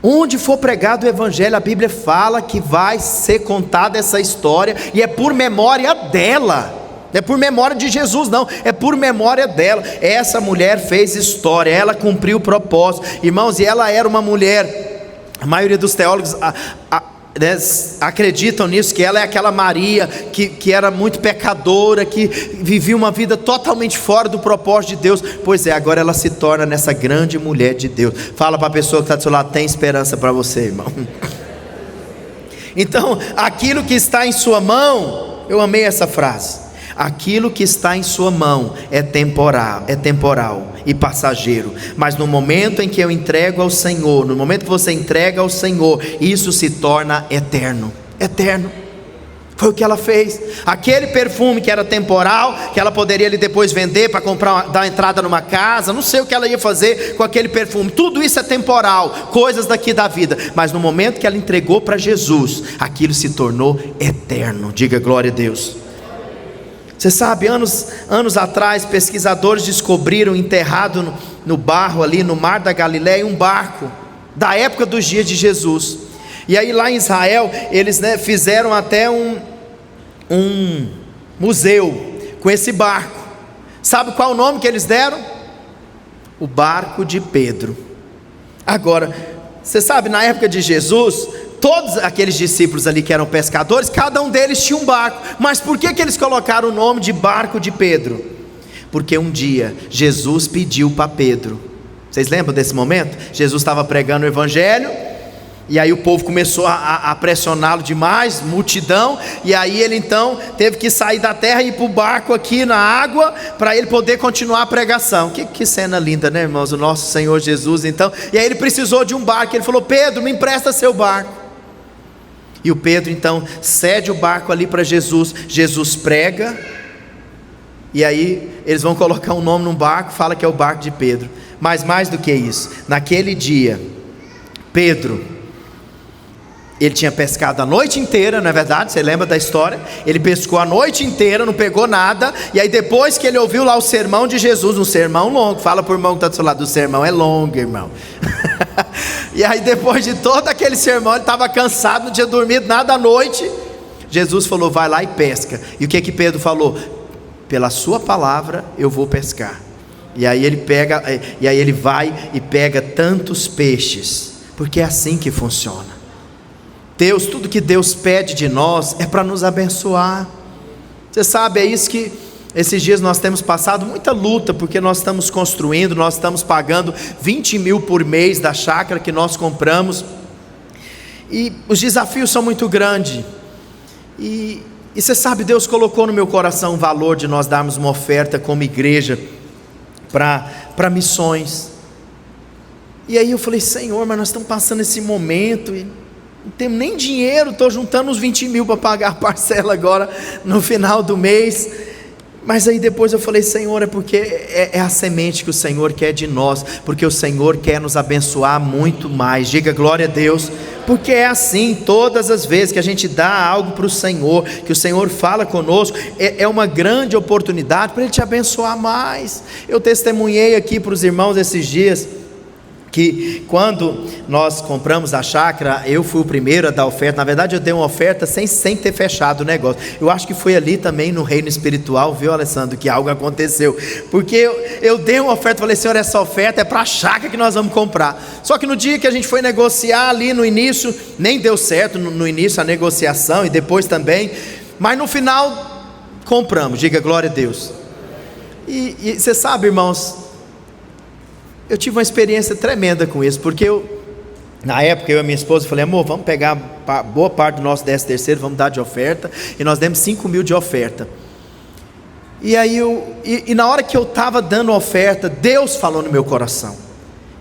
Onde for pregado o evangelho, a Bíblia fala que vai ser contada essa história, e é por memória dela, não é por memória de Jesus não, é por memória dela. Essa mulher fez história, ela cumpriu o propósito, irmãos, e ela era uma mulher, a maioria dos teólogos acreditam nisso, que ela é aquela Maria que era muito pecadora, que vivia uma vida totalmente fora do propósito de Deus. Pois é, agora ela se torna nessa grande mulher de Deus. Fala para a pessoa que está do seu lado, tem esperança para você, irmão. Então, aquilo que está em sua mão, eu amei essa frase, aquilo que está em sua mão é temporal e passageiro, mas no momento em que eu entrego ao Senhor, no momento que você entrega ao Senhor, isso se torna eterno. Foi o que ela fez. Aquele perfume que era temporal, que ela poderia ali depois vender para comprar, dar entrada numa casa, não sei o que ela ia fazer com aquele perfume, tudo isso é temporal, coisas daqui da vida, mas no momento que ela entregou para Jesus, aquilo se tornou eterno. Diga glória a Deus. Você sabe, anos atrás, pesquisadores descobriram enterrado no barro ali no mar da Galileia um barco da época dos dias de Jesus. E aí lá em Israel eles fizeram até um museu com esse barco. Sabe qual o nome que eles deram? O barco de Pedro. Agora, você sabe, na época de Jesus, todos aqueles discípulos ali que eram pescadores, cada um deles tinha um barco. Mas por que eles colocaram o nome de barco de Pedro? Porque um dia Jesus pediu para Pedro. Vocês lembram desse momento? Jesus estava pregando o evangelho, e aí o povo começou a pressioná-lo demais, multidão, e aí ele então teve que sair da terra e ir para o barco aqui na água, para ele poder continuar a pregação. Que cena linda, né, irmãos? O nosso Senhor Jesus então, e aí ele precisou de um barco. Ele falou: Pedro, me empresta seu barco. E o Pedro então cede o barco ali para Jesus. Jesus prega, e aí eles vão colocar um nome num barco, fala que é o barco de Pedro. Mas mais do que isso, naquele dia, Pedro, ele tinha pescado a noite inteira, não é verdade? Você lembra da história? Ele pescou a noite inteira, não pegou nada. E aí depois que ele ouviu lá o sermão de Jesus, um sermão longo, fala para o irmão que está do seu lado, o sermão é longo, irmão. E aí depois de todo aquele sermão, ele estava cansado, não tinha dormido nada à noite. Jesus falou: vai lá e pesca. E o que Pedro falou? Pela sua palavra eu vou pescar. E aí ele vai e pega tantos peixes, porque é assim que funciona. Deus, tudo que Deus pede de nós é para nos abençoar. Você sabe, é isso que esses dias nós temos passado muita luta, porque nós estamos construindo, nós estamos pagando 20 mil por mês da chácara que nós compramos, e os desafios são muito grandes, e você sabe, Deus colocou no meu coração o valor de nós darmos uma oferta como igreja para missões. E aí eu falei: Senhor, mas nós estamos passando esse momento e não temos nem dinheiro, estou juntando uns 20 mil para pagar a parcela agora no final do mês. Mas aí depois eu falei: Senhor, é porque é a semente que o Senhor quer de nós, porque o Senhor quer nos abençoar muito mais. Diga glória a Deus. Porque é assim, todas as vezes que a gente dá algo para o Senhor, que o Senhor fala conosco, é uma grande oportunidade para Ele te abençoar mais. Eu testemunhei aqui para os irmãos esses dias que quando nós compramos a chácara, eu fui o primeiro a dar oferta. Na verdade eu dei uma oferta sem ter fechado o negócio. Eu acho que foi ali também no reino espiritual, viu, Alessandro, que algo aconteceu, porque eu dei uma oferta, falei: Senhor, essa oferta é para a chácara que nós vamos comprar. Só que no dia que a gente foi negociar ali no início, nem deu certo no início a negociação, e depois também, mas no final compramos, diga glória a Deus. E você sabe, irmãos, eu tive uma experiência tremenda com isso, porque na época eu e minha esposa falei: amor, vamos pegar boa parte do nosso 13º, vamos dar de oferta, e nós demos 5 mil de oferta. E aí na hora que eu estava dando a oferta, Deus falou no meu coração,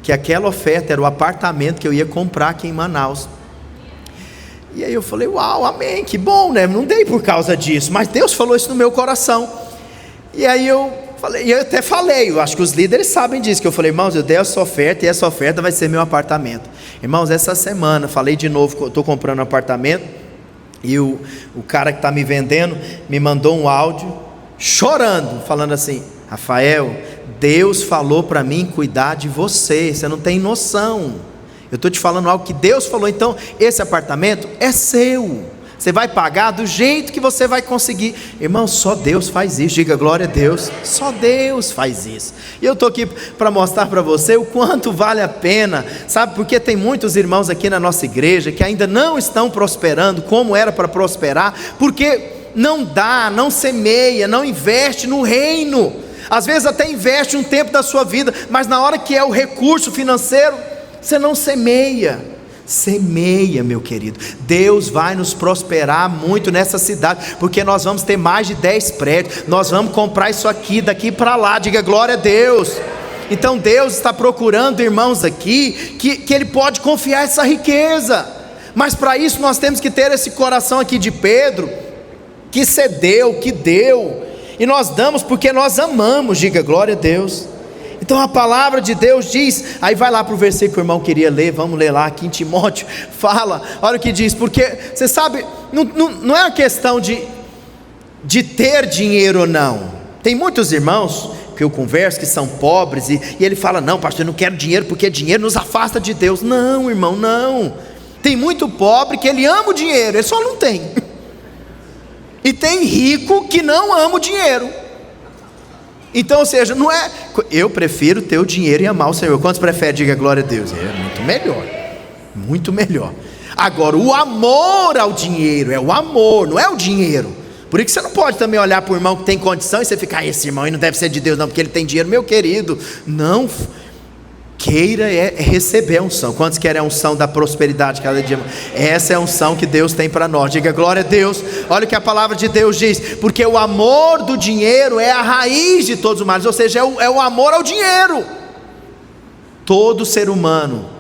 que aquela oferta era o apartamento que eu ia comprar aqui em Manaus. E aí eu falei: uau, amém, que bom, né? Não dei por causa disso, mas Deus falou isso no meu coração. E aí eu até falei, eu acho que os líderes sabem disso, que eu falei: irmãos, eu dei essa oferta, e essa oferta vai ser meu apartamento. Irmãos, essa semana, falei de novo, estou comprando um apartamento, e o cara que está me vendendo, me mandou um áudio, chorando, falando assim: Rafael, Deus falou para mim cuidar de você, você não tem noção, eu estou te falando algo que Deus falou, então esse apartamento é seu, você vai pagar do jeito que você vai conseguir. Irmão, só Deus faz isso, diga glória a Deus, só Deus faz isso. E eu estou aqui para mostrar para você o quanto vale a pena, sabe, porque tem muitos irmãos aqui na nossa igreja que ainda não estão prosperando como era para prosperar, porque não dá, não semeia, não investe no reino. Às vezes até investe um tempo da sua vida, mas na hora que é o recurso financeiro, você não semeia. Semeia, meu querido. Deus vai nos prosperar muito nessa cidade, porque nós vamos ter mais de 10 prédios, nós vamos comprar isso aqui, daqui para lá, diga glória a Deus. Então Deus está procurando irmãos aqui, que Ele pode confiar essa riqueza, mas para isso nós temos que ter esse coração aqui de Pedro, que cedeu, que deu, e nós damos porque nós amamos, diga glória a Deus. Então a palavra de Deus diz, aí vai lá para o versículo que o irmão queria ler, vamos ler lá, aqui em Timóteo, fala, olha o que diz, porque você sabe, não é uma questão de ter dinheiro ou não. Tem muitos irmãos que eu converso que são pobres, e ele fala: não, pastor, eu não quero dinheiro porque dinheiro nos afasta de Deus. Não, irmão, não. Tem muito pobre que ele ama o dinheiro, ele só não tem. E tem rico que não ama o dinheiro. Então, ou seja, não é, eu prefiro ter o dinheiro e amar o Senhor. Quantos preferem? Diga glória a Deus. É muito melhor, muito melhor. Agora, o amor ao dinheiro, é o amor, não é o dinheiro. Por isso que você não pode também olhar para o irmão que tem condição e você ficar: esse irmão aí não deve ser de Deus não, porque ele tem dinheiro. Meu querido, não queira receber a unção. Quantos querem a unção da prosperidade cada dia? Essa é a unção que Deus tem para nós, diga glória a Deus. Olha o que a palavra de Deus diz: porque o amor do dinheiro é a raiz de todos os males, ou seja, é o amor ao dinheiro. Todo ser humano,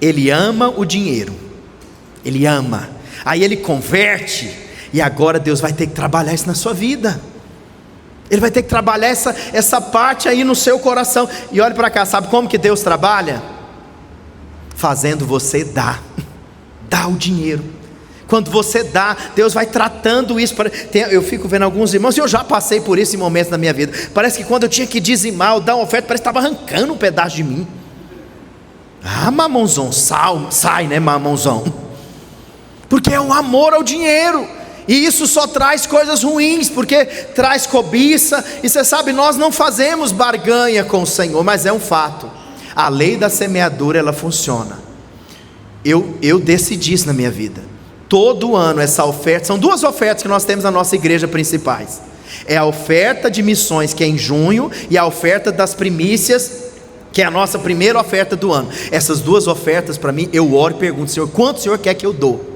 ele ama o dinheiro, ele ama, aí ele converte, e agora Deus vai ter que trabalhar isso na sua vida. Ele vai ter que trabalhar essa parte aí no seu coração. E olha para cá, sabe como que Deus trabalha? Fazendo você dar o dinheiro. Quando você dá, Deus vai tratando isso. Eu fico vendo alguns irmãos, e eu já passei por isso em momentos da minha vida. Parece que quando eu tinha que dizimar ou dar uma oferta, parece que estava arrancando um pedaço de mim. Ah, mamãozão, sai, né, mamãozão? Porque é o amor ao dinheiro. E isso só traz coisas ruins, porque traz cobiça. E você sabe, nós não fazemos barganha com o Senhor, mas é um fato, a lei da semeadura, ela funciona. Eu decidi isso na minha vida. Todo ano essa oferta, são 2 ofertas que nós temos na nossa igreja principais. É a oferta de missões, que é em junho, e a oferta das primícias, que é a nossa primeira oferta do ano. Essas 2 ofertas, para mim, eu oro e pergunto: Senhor, quanto o Senhor quer que eu dou?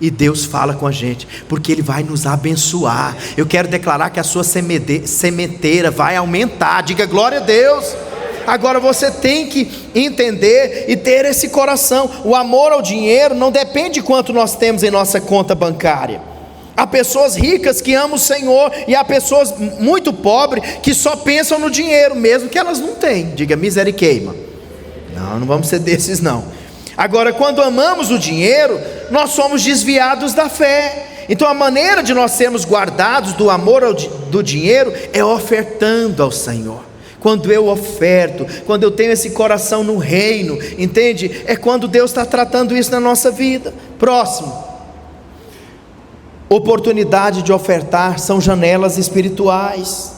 E Deus fala com a gente, porque Ele vai nos abençoar. Eu quero declarar que a sua sementeira vai aumentar, diga glória a Deus. Agora você tem que entender e ter esse coração. O amor ao dinheiro não depende de quanto nós temos em nossa conta bancária. Há pessoas ricas que amam o Senhor, e há pessoas muito pobres que só pensam no dinheiro, mesmo que elas não têm. Diga misericórdia. Não vamos ser desses não. Agora, quando amamos o dinheiro, nós somos desviados da fé. Então a maneira de nós sermos guardados do amor do dinheiro é ofertando ao Senhor. quando eu oferto, quando eu tenho esse coração no reino, entende? É quando Deus está tratando isso na nossa vida. Próximo, oportunidade de ofertar são janelas espirituais.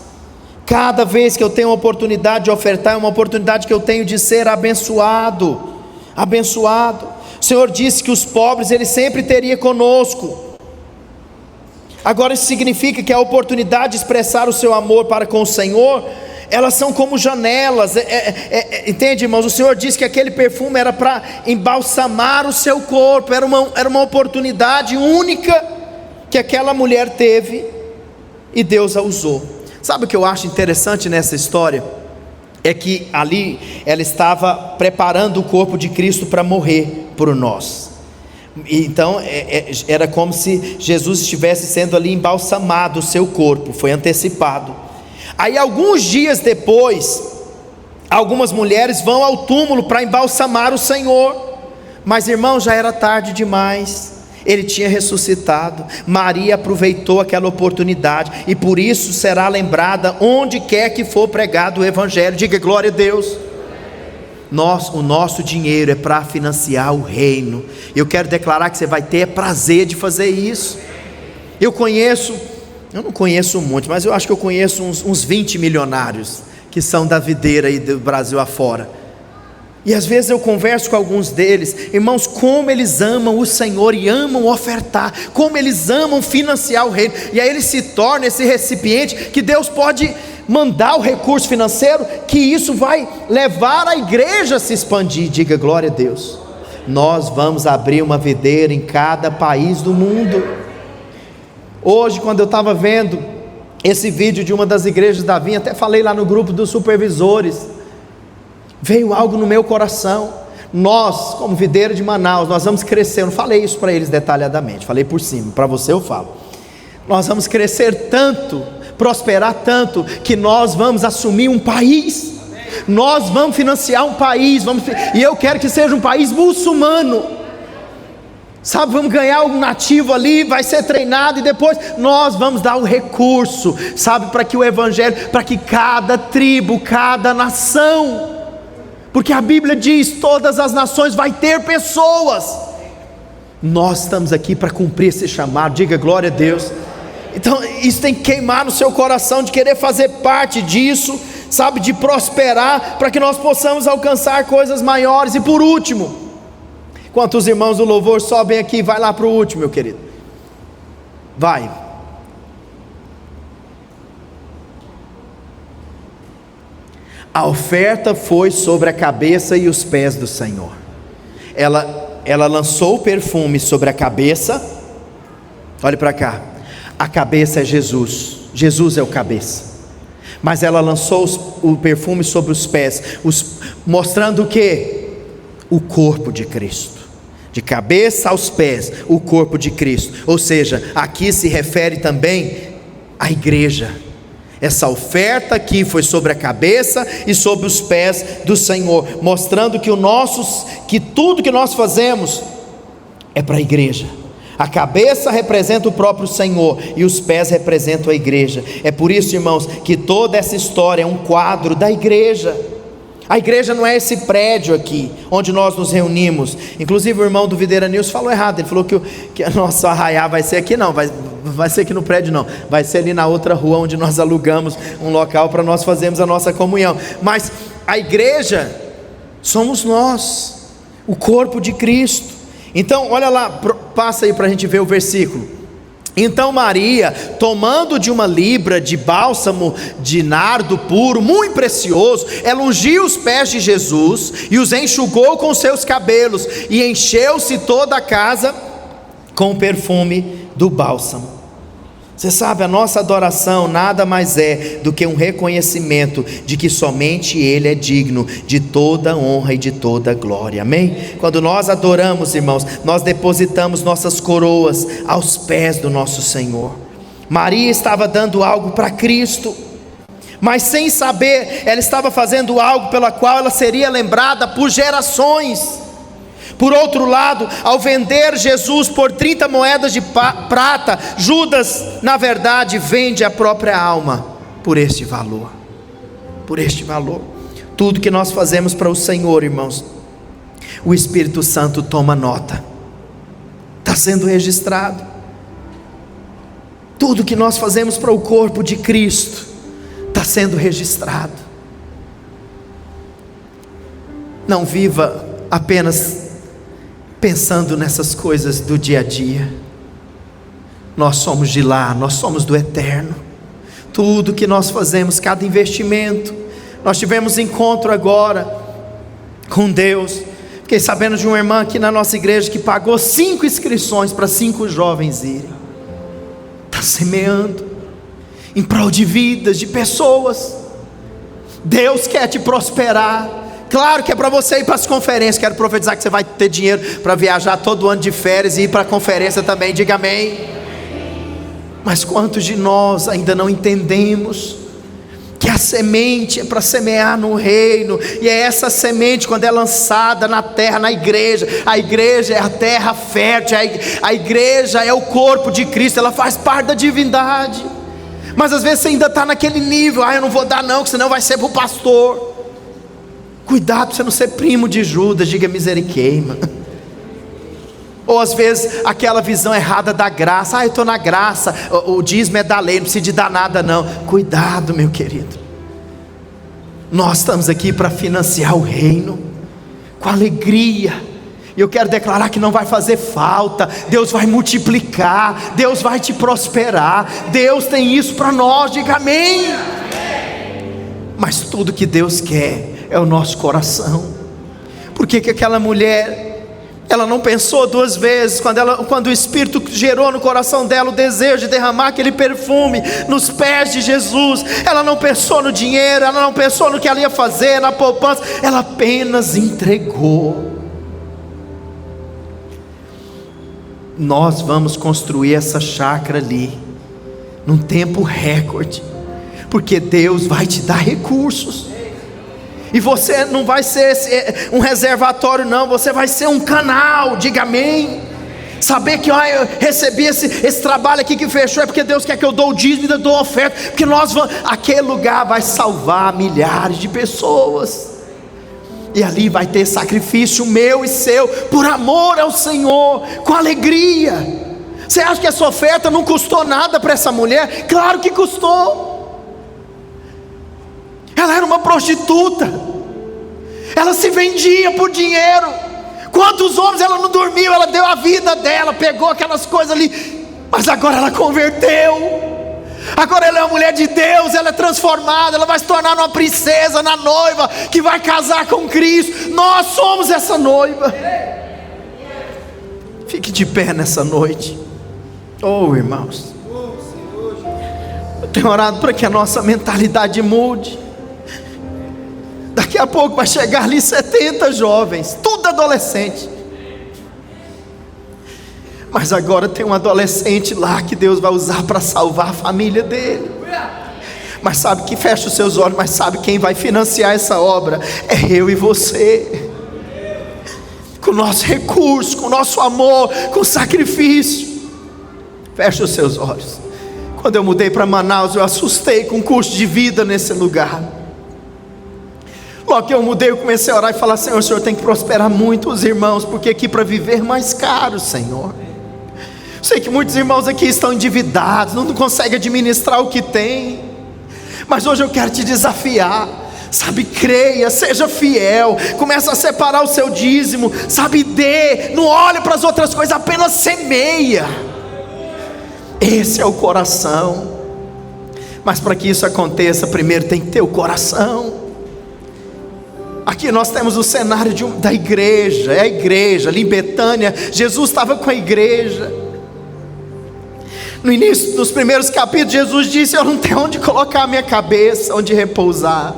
Cada vez que eu tenho a oportunidade de ofertar, é uma oportunidade que eu tenho de ser abençoado. O Senhor disse que os pobres Ele sempre teria conosco. Agora isso significa que a oportunidade de expressar o seu amor para com o Senhor, elas são como janelas, entende, irmãos? O Senhor disse que aquele perfume era para embalsamar o seu corpo, era uma oportunidade única que aquela mulher teve, e Deus a usou. Sabe o que eu acho interessante nessa história? É que ali ela estava preparando o corpo de Cristo para morrer por nós. Então era como se Jesus estivesse sendo ali embalsamado, o seu corpo foi antecipado. Aí alguns dias depois, algumas mulheres vão ao túmulo para embalsamar o Senhor, mas irmão, já era tarde demais, Ele tinha ressuscitado. Maria aproveitou aquela oportunidade, e por isso será lembrada onde quer que for pregado o Evangelho. Diga glória a Deus. O nosso dinheiro é para financiar o reino. Eu quero declarar que você vai ter prazer de fazer isso. Eu não conheço muito, mas eu acho que eu conheço uns 20 milionários que são da videira aí do Brasil afora. E às vezes eu converso com alguns deles, irmãos, como eles amam o Senhor e amam ofertar, como eles amam financiar o reino. E aí ele se torna esse recipiente que Deus pode mandar o recurso financeiro, que isso vai levar a igreja a se expandir. Diga glória a Deus. Nós vamos abrir uma videira em cada país do mundo. Hoje, quando eu estava vendo esse vídeo de uma das igrejas da Vinha, até falei lá no grupo dos supervisores, veio algo no meu coração. Nós, como videira de Manaus, nós vamos crescer. Eu não falei isso para eles detalhadamente, falei por cima, para você eu falo. Nós vamos crescer tanto, prosperar tanto, que nós vamos assumir um país. Nós vamos financiar um país, e eu quero que seja um país muçulmano. Sabe, vamos ganhar um nativo ali, vai ser treinado, e depois nós vamos dar o recurso, sabe, para que o Evangelho, para que cada tribo, cada nação, porque a Bíblia diz, todas as nações vai ter pessoas. Nós estamos aqui para cumprir esse chamado. Diga glória a Deus. Então isso tem que queimar no seu coração, de querer fazer parte disso, sabe, de prosperar, para que nós possamos alcançar coisas maiores. E por último, quantos irmãos do louvor sobem aqui, vai lá para o último, meu querido, vai. A oferta foi sobre a cabeça e os pés do Senhor. Ela lançou o perfume sobre a cabeça. Olhe para cá, a cabeça é Jesus, Jesus é o cabeça, mas ela lançou o perfume sobre os pés, mostrando o que? O corpo de Cristo, de cabeça aos pés, o corpo de Cristo. Ou seja, aqui se refere também à igreja. Essa oferta aqui foi sobre a cabeça e sobre os pés do Senhor, mostrando que tudo que nós fazemos é para a igreja. A cabeça representa o próprio Senhor e os pés representam a igreja. É por isso, irmãos, que toda essa história é um quadro da igreja. A igreja não é esse prédio aqui, onde nós nos reunimos. Inclusive o irmão do Videira News falou errado. Ele falou que a nossa arraiá vai ser aqui, não, vai ser aqui no prédio não, vai ser ali na outra rua, onde nós alugamos um local para nós fazermos a nossa comunhão. Mas a igreja somos nós, o corpo de Cristo. Então olha lá, passa aí para a gente ver o versículo. Então Maria, tomando de uma libra de bálsamo de nardo puro, muito precioso, ela ungiu os pés de Jesus e os enxugou com seus cabelos, e encheu-se toda a casa com o perfume do bálsamo. Você sabe, a nossa adoração nada mais é do que um reconhecimento de que somente Ele é digno de toda honra e de toda glória, amém? Quando nós adoramos, irmãos, nós depositamos nossas coroas aos pés do nosso Senhor. Maria estava dando algo para Cristo, mas sem saber, ela estava fazendo algo pela qual ela seria lembrada por gerações. Por outro lado, ao vender Jesus por 30 moedas de prata, Judas, na verdade, vende a própria alma por este valor. por este valor. Tudo que nós fazemos para o Senhor, irmãos, o Espírito Santo toma nota, está sendo registrado. Tudo que nós fazemos para o corpo de Cristo está sendo registrado. Não viva apenas pensando nessas coisas do dia a dia. Nós somos de lá, nós somos do eterno. Tudo que nós fazemos, cada investimento. Nós tivemos encontro agora com Deus. Fiquei sabendo de uma irmã aqui na nossa igreja que pagou 5 inscrições para 5 jovens irem. Está semeando em prol de vidas, de pessoas. Deus quer te prosperar. Claro que é para você ir para as conferências. Quero profetizar que você vai ter dinheiro para viajar todo ano de férias e ir para a conferência também. Diga amém. Mas quantos de nós ainda não entendemos que a semente é para semear no reino, e é essa semente, quando é lançada na terra, na igreja, a igreja é a terra fértil, a igreja é o corpo de Cristo, ela faz parte da divindade. Mas às vezes você ainda está naquele nível: eu não vou dar não, que senão vai ser para o pastor. Cuidado para você não ser primo de Judas. Diga misericórdia. Ou às vezes aquela visão errada da graça: eu estou na graça, o dízimo é da lei, não precisa de dar nada não. Cuidado, meu querido. Nós estamos aqui para financiar o reino com alegria, e eu quero declarar que não vai fazer falta. Deus vai multiplicar, Deus vai te prosperar, Deus tem isso para nós. Diga amém. Mas tudo que Deus quer é o nosso coração. Por que aquela mulher, ela não pensou 2 vezes, quando o Espírito gerou no coração dela o desejo de derramar aquele perfume nos pés de Jesus? Ela não pensou no dinheiro, ela não pensou no que ela ia fazer, na poupança, ela apenas entregou. Nós vamos construir essa chácara ali, num tempo recorde, porque Deus vai te dar recursos. E você não vai ser um reservatório não, você vai ser um canal. Diga amém. Saber que eu recebi esse trabalho aqui que fechou, é porque Deus quer que eu dou o dízimo e dou a oferta, porque nós vamos, aquele lugar vai salvar milhares de pessoas, e ali vai ter sacrifício meu e seu, por amor ao Senhor, com alegria. Você acha que essa oferta não custou nada para essa mulher? Claro que custou. Ela era uma prostituta, ela se vendia por dinheiro. Quantos homens ela não dormiu? Ela deu a vida dela, pegou aquelas coisas ali, mas agora ela converteu. Agora ela é uma mulher de Deus, ela é transformada, ela vai se tornar uma princesa, na noiva que vai casar com Cristo. Nós somos essa noiva. Fique de pé nessa noite. Oh, irmãos, eu tenho orado para que a nossa mentalidade mude. Daqui a pouco vai chegar ali 70 jovens, tudo adolescente. Mas agora tem um adolescente lá que Deus vai usar para salvar a família dele. Mas sabe que fecha os seus olhos, mas sabe quem vai financiar essa obra? É eu e você. Com o nosso recurso, com o nosso amor, com o sacrifício. Fecha os seus olhos. Quando eu mudei para Manaus, eu assustei com o custo de vida nesse lugar. Logo que eu mudei, eu comecei a orar e falar: Senhor, o Senhor tem que prosperar muito os irmãos, porque aqui para viver é mais caro, Senhor. Sei que muitos irmãos aqui estão endividados, não conseguem administrar o que tem. Mas hoje eu quero te desafiar. Sabe, creia, seja fiel, começa a separar o seu dízimo, sabe, dê, não olhe para as outras coisas, apenas semeia. Esse é o coração. Mas para que isso aconteça, primeiro tem que ter o coração. Aqui nós temos o cenário da igreja, é a igreja, ali em Betânia, Jesus estava com a igreja. No início, nos primeiros capítulos, Jesus disse: eu não tenho onde colocar a minha cabeça, onde repousar.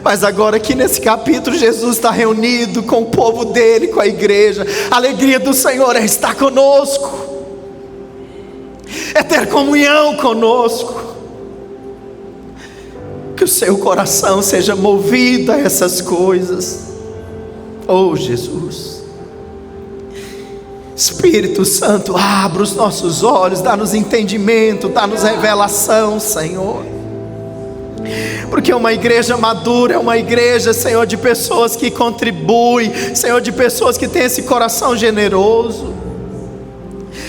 Mas agora aqui nesse capítulo, Jesus está reunido com o povo dele, com a igreja. A alegria do Senhor é estar conosco, é ter comunhão conosco. Que o seu coração seja movido a essas coisas. Oh Jesus, Espírito Santo, abra os nossos olhos, dá-nos entendimento, dá-nos revelação, Senhor. Porque uma igreja madura é uma igreja, Senhor, de pessoas que contribuem, Senhor, de pessoas que têm esse coração generoso.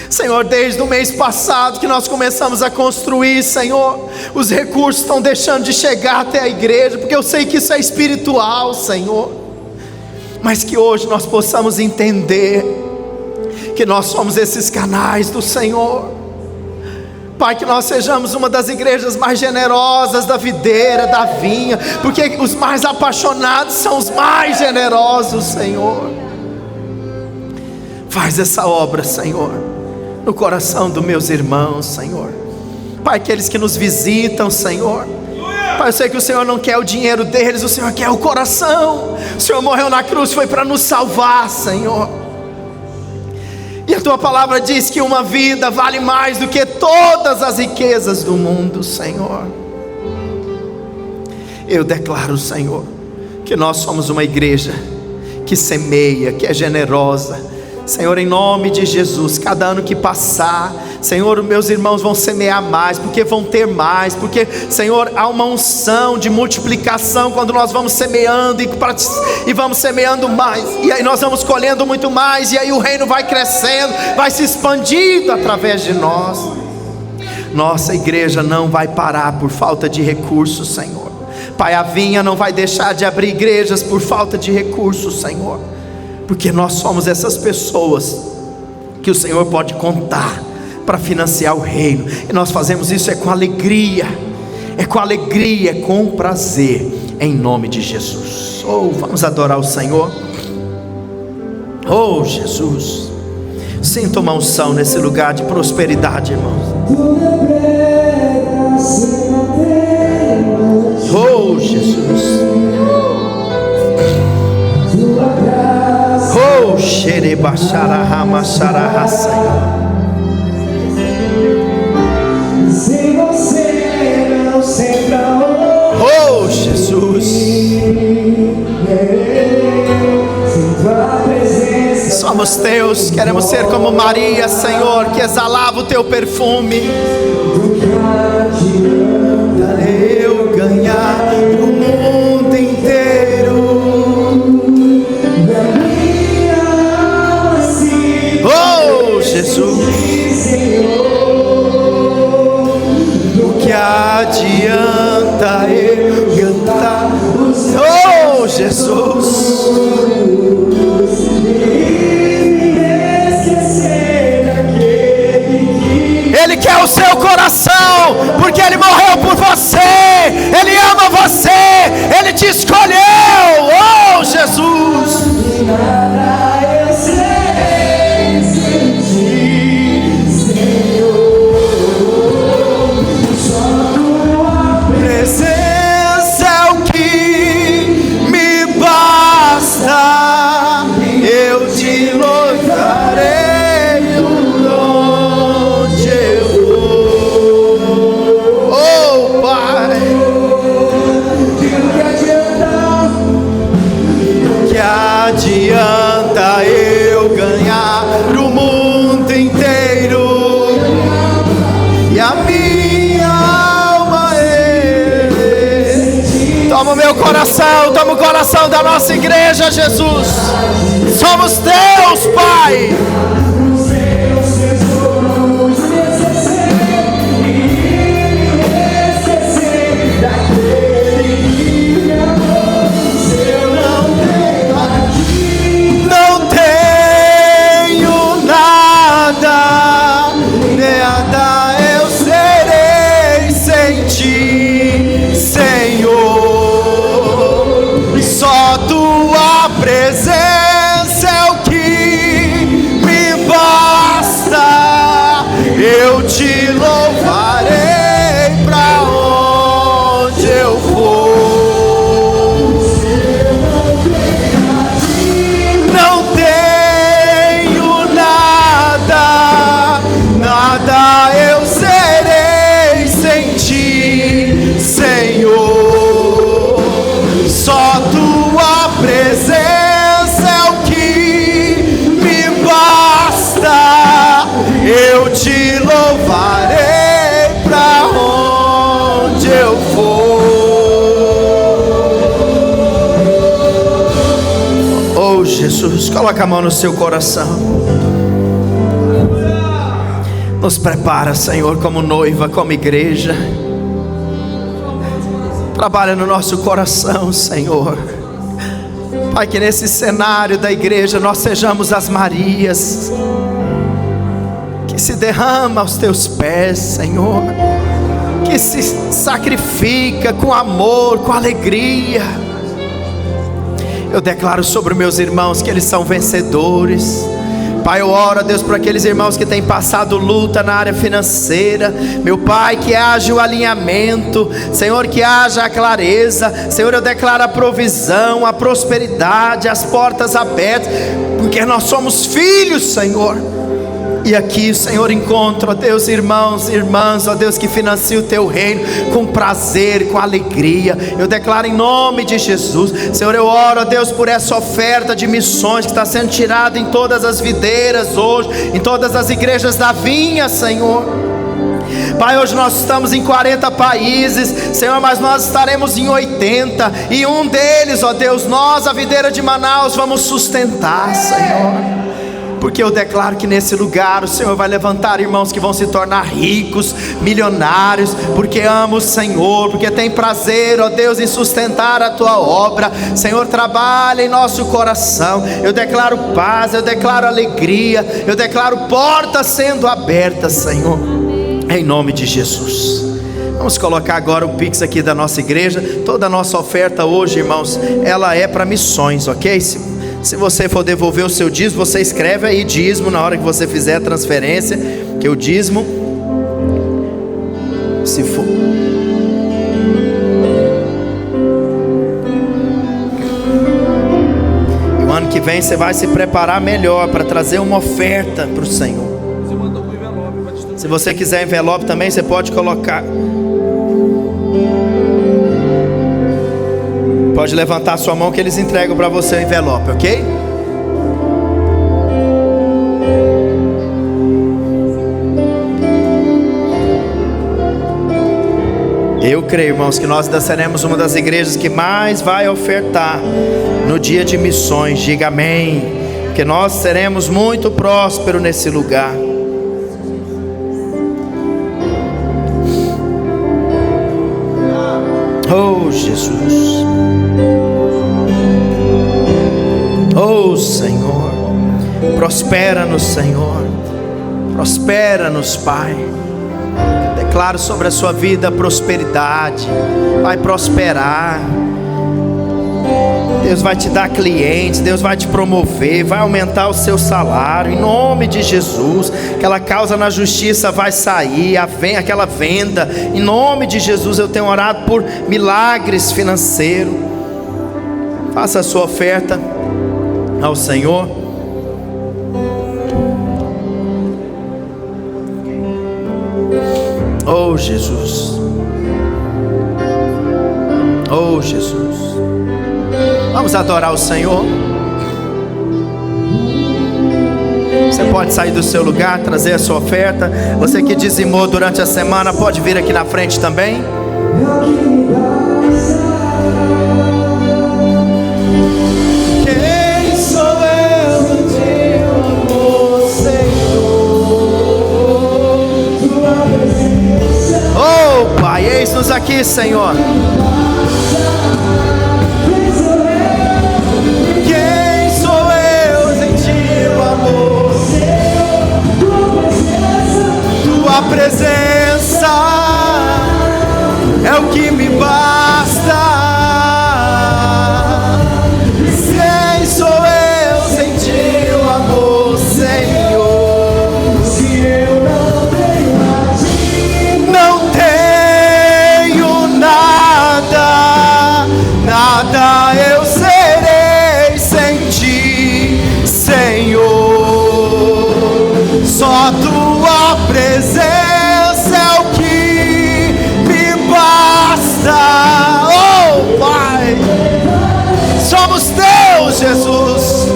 Senhor, desde o mês passado que nós começamos a construir, Senhor, os recursos estão deixando de chegar até a igreja, porque eu sei que isso é espiritual, Senhor, mas que hoje nós possamos entender que nós somos esses canais do Senhor. Pai, que nós sejamos uma das igrejas mais generosas da videira, da vinha, porque os mais apaixonados são os mais generosos, Senhor. Faz essa obra, Senhor, no coração dos meus irmãos, Senhor. Pai, aqueles que nos visitam, Senhor. Pai, eu sei que o Senhor não quer o dinheiro deles, o Senhor quer o coração. O Senhor morreu na cruz, foi para nos salvar, Senhor. E a tua palavra diz que uma vida vale mais do que todas as riquezas do mundo, Senhor. Eu declaro, Senhor, que nós somos uma igreja que semeia, que é generosa. Senhor, em nome de Jesus, cada ano que passar, Senhor, meus irmãos vão semear mais, porque vão ter mais, porque, Senhor, há uma unção de multiplicação quando nós vamos semeando e vamos semeando mais, e aí nós vamos colhendo muito mais, e aí o reino vai crescendo, vai se expandindo através de nós. Nossa igreja não vai parar por falta de recursos, Senhor. Pai, a vinha não vai deixar de abrir igrejas por falta de recursos, Senhor, porque nós somos essas pessoas que o Senhor pode contar para financiar o reino, e nós fazemos isso com alegria, é com prazer, em nome de Jesus. Vamos adorar o Senhor. Jesus, sinta uma unção nesse lugar de prosperidade, irmãos. Jesus, sem você não sei pra onde. Jesus, somos teus, queremos ser como Maria, Senhor, que exalava o teu perfume. Eu ganhar o mundo inteiro. Jesus, o que adianta eu cantar? Jesus, Ele quer o seu coração, porque Ele morreu por você, Ele ama você, Ele te escolheu. Jesus, eu te louvarei onde eu vou. Pai, que adianta eu ganhar o mundo inteiro e a minha alma toma o meu coração, toma o coração da nossa igreja, Jesus. Somos teus, Pai. Não tenho nada, eu serei sem ti, Senhor. Só tua presença é o que me Jesus. Coloca a mão no seu coração. Nos prepara, Senhor, como noiva, como igreja. Trabalha no nosso coração, Senhor. Pai, que nesse cenário da igreja nós sejamos as Marias que se derrama aos teus pés, Senhor, que se sacrifica com amor, com alegria. Eu declaro sobre os meus irmãos que eles são vencedores. Pai, eu oro a Deus por aqueles irmãos que têm passado luta na área financeira. Meu Pai, que haja o alinhamento, Senhor, que haja a clareza. Senhor, eu declaro a provisão, a prosperidade, as portas abertas, porque nós somos filhos, Senhor. E aqui, Senhor, encontro, ó Deus, irmãos e irmãs, ó Deus, que financia o teu reino com prazer, com alegria. Eu declaro em nome de Jesus, Senhor, eu oro, ó Deus, por essa oferta de missões que está sendo tirada em todas as videiras hoje, em todas as igrejas da vinha, Senhor. Pai, hoje nós estamos em 40 países, Senhor, mas nós estaremos em 80, e um deles, ó Deus, nós, a videira de Manaus, vamos sustentar, Senhor. Porque eu declaro que nesse lugar o Senhor vai levantar irmãos que vão se tornar ricos, milionários, porque amam o Senhor, porque tem prazer, ó Deus, em sustentar a tua obra. Senhor, trabalha em nosso coração. Eu declaro paz, eu declaro alegria, eu declaro portas sendo abertas, Senhor, em nome de Jesus. Vamos colocar agora o Pix aqui da nossa igreja. Toda a nossa oferta hoje, irmãos, ela é para missões, ok? Se você for devolver o seu dízimo, você escreve aí dízimo na hora que você fizer a transferência, que o dízimo, se for, e o ano que vem você vai se preparar melhor para trazer uma oferta para o Senhor. Se você quiser envelope também, você pode colocar. Pode levantar a sua mão que eles entregam para você o envelope, ok? Eu creio, irmãos, que nós ainda seremos uma das igrejas que mais vai ofertar no dia de missões. Diga amém. Porque nós seremos muito prósperos nesse lugar. Oh, Jesus. Oh, Senhor, prospera-nos, Senhor, prospera-nos, Pai. Declaro sobre a sua vida prosperidade. Vai prosperar. Deus vai te dar clientes, Deus vai te promover, vai aumentar o seu salário, em nome de Jesus. Aquela causa na justiça vai sair, aquela venda, em nome de Jesus. Eu tenho orado por milagres financeiros. Faça a sua oferta ao Senhor. Oh, Jesus. Oh, Jesus. Vamos adorar o Senhor. Você pode sair do seu lugar, trazer a sua oferta. Você que dizimou durante a semana, pode vir aqui na frente também. Quem sou eu, teu amor, Senhor? Oh, Pai, eis-nos aqui, Senhor. Tua presença é o que me basta. Quem sou eu sem ti, o amor, Senhor? Se eu não tenho a ti, não tenho nada, nada eu serei sem ti, Senhor. Só tua presença é o que me basta. Oh, Pai, somos teus, Jesus.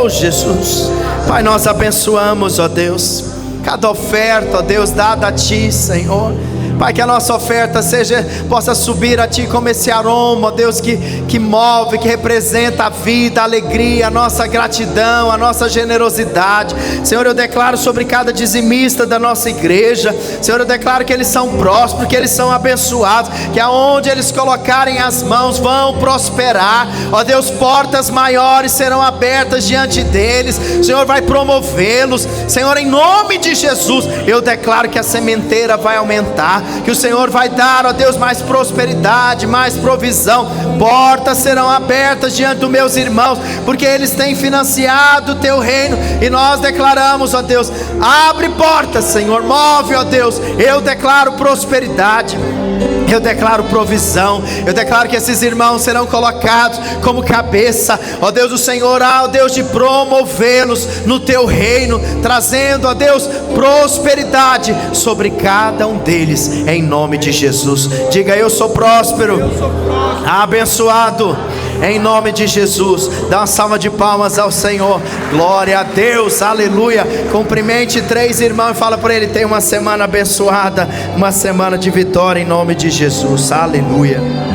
Oh, Jesus. Pai, nós abençoamos, ó Deus, cada oferta, ó Deus, dada a ti, Senhor. Pai, que a nossa oferta possa subir a Ti como esse aroma, ó Deus, que move, que representa a vida, a alegria, a nossa gratidão, a nossa generosidade. Senhor, eu declaro sobre cada dizimista da nossa igreja, Senhor, eu declaro que eles são prósperos, que eles são abençoados, que aonde eles colocarem as mãos vão prosperar, ó Deus, portas maiores serão abertas diante deles. Senhor, vai promovê-los, Senhor, em nome de Jesus. Eu declaro que a sementeira vai aumentar, que o Senhor vai dar, ó Deus, mais prosperidade, mais provisão. Portas serão abertas diante dos meus irmãos, porque eles têm financiado o Teu reino, e nós declaramos, ó Deus, abre portas, Senhor, move, ó Deus. Eu declaro prosperidade, eu declaro provisão, eu declaro que esses irmãos serão colocados como cabeça, ó Deus, o Senhor, ó Deus, de promovê-los no Teu reino, trazendo, ó Deus, prosperidade sobre cada um deles, em nome de Jesus. Diga: eu sou próspero, abençoado, em nome de Jesus. Dá uma salva de palmas ao Senhor. Glória a Deus, aleluia. Cumprimente 3 irmãos e fala para ele: tenha uma semana abençoada, uma semana de vitória, em nome de Jesus, aleluia.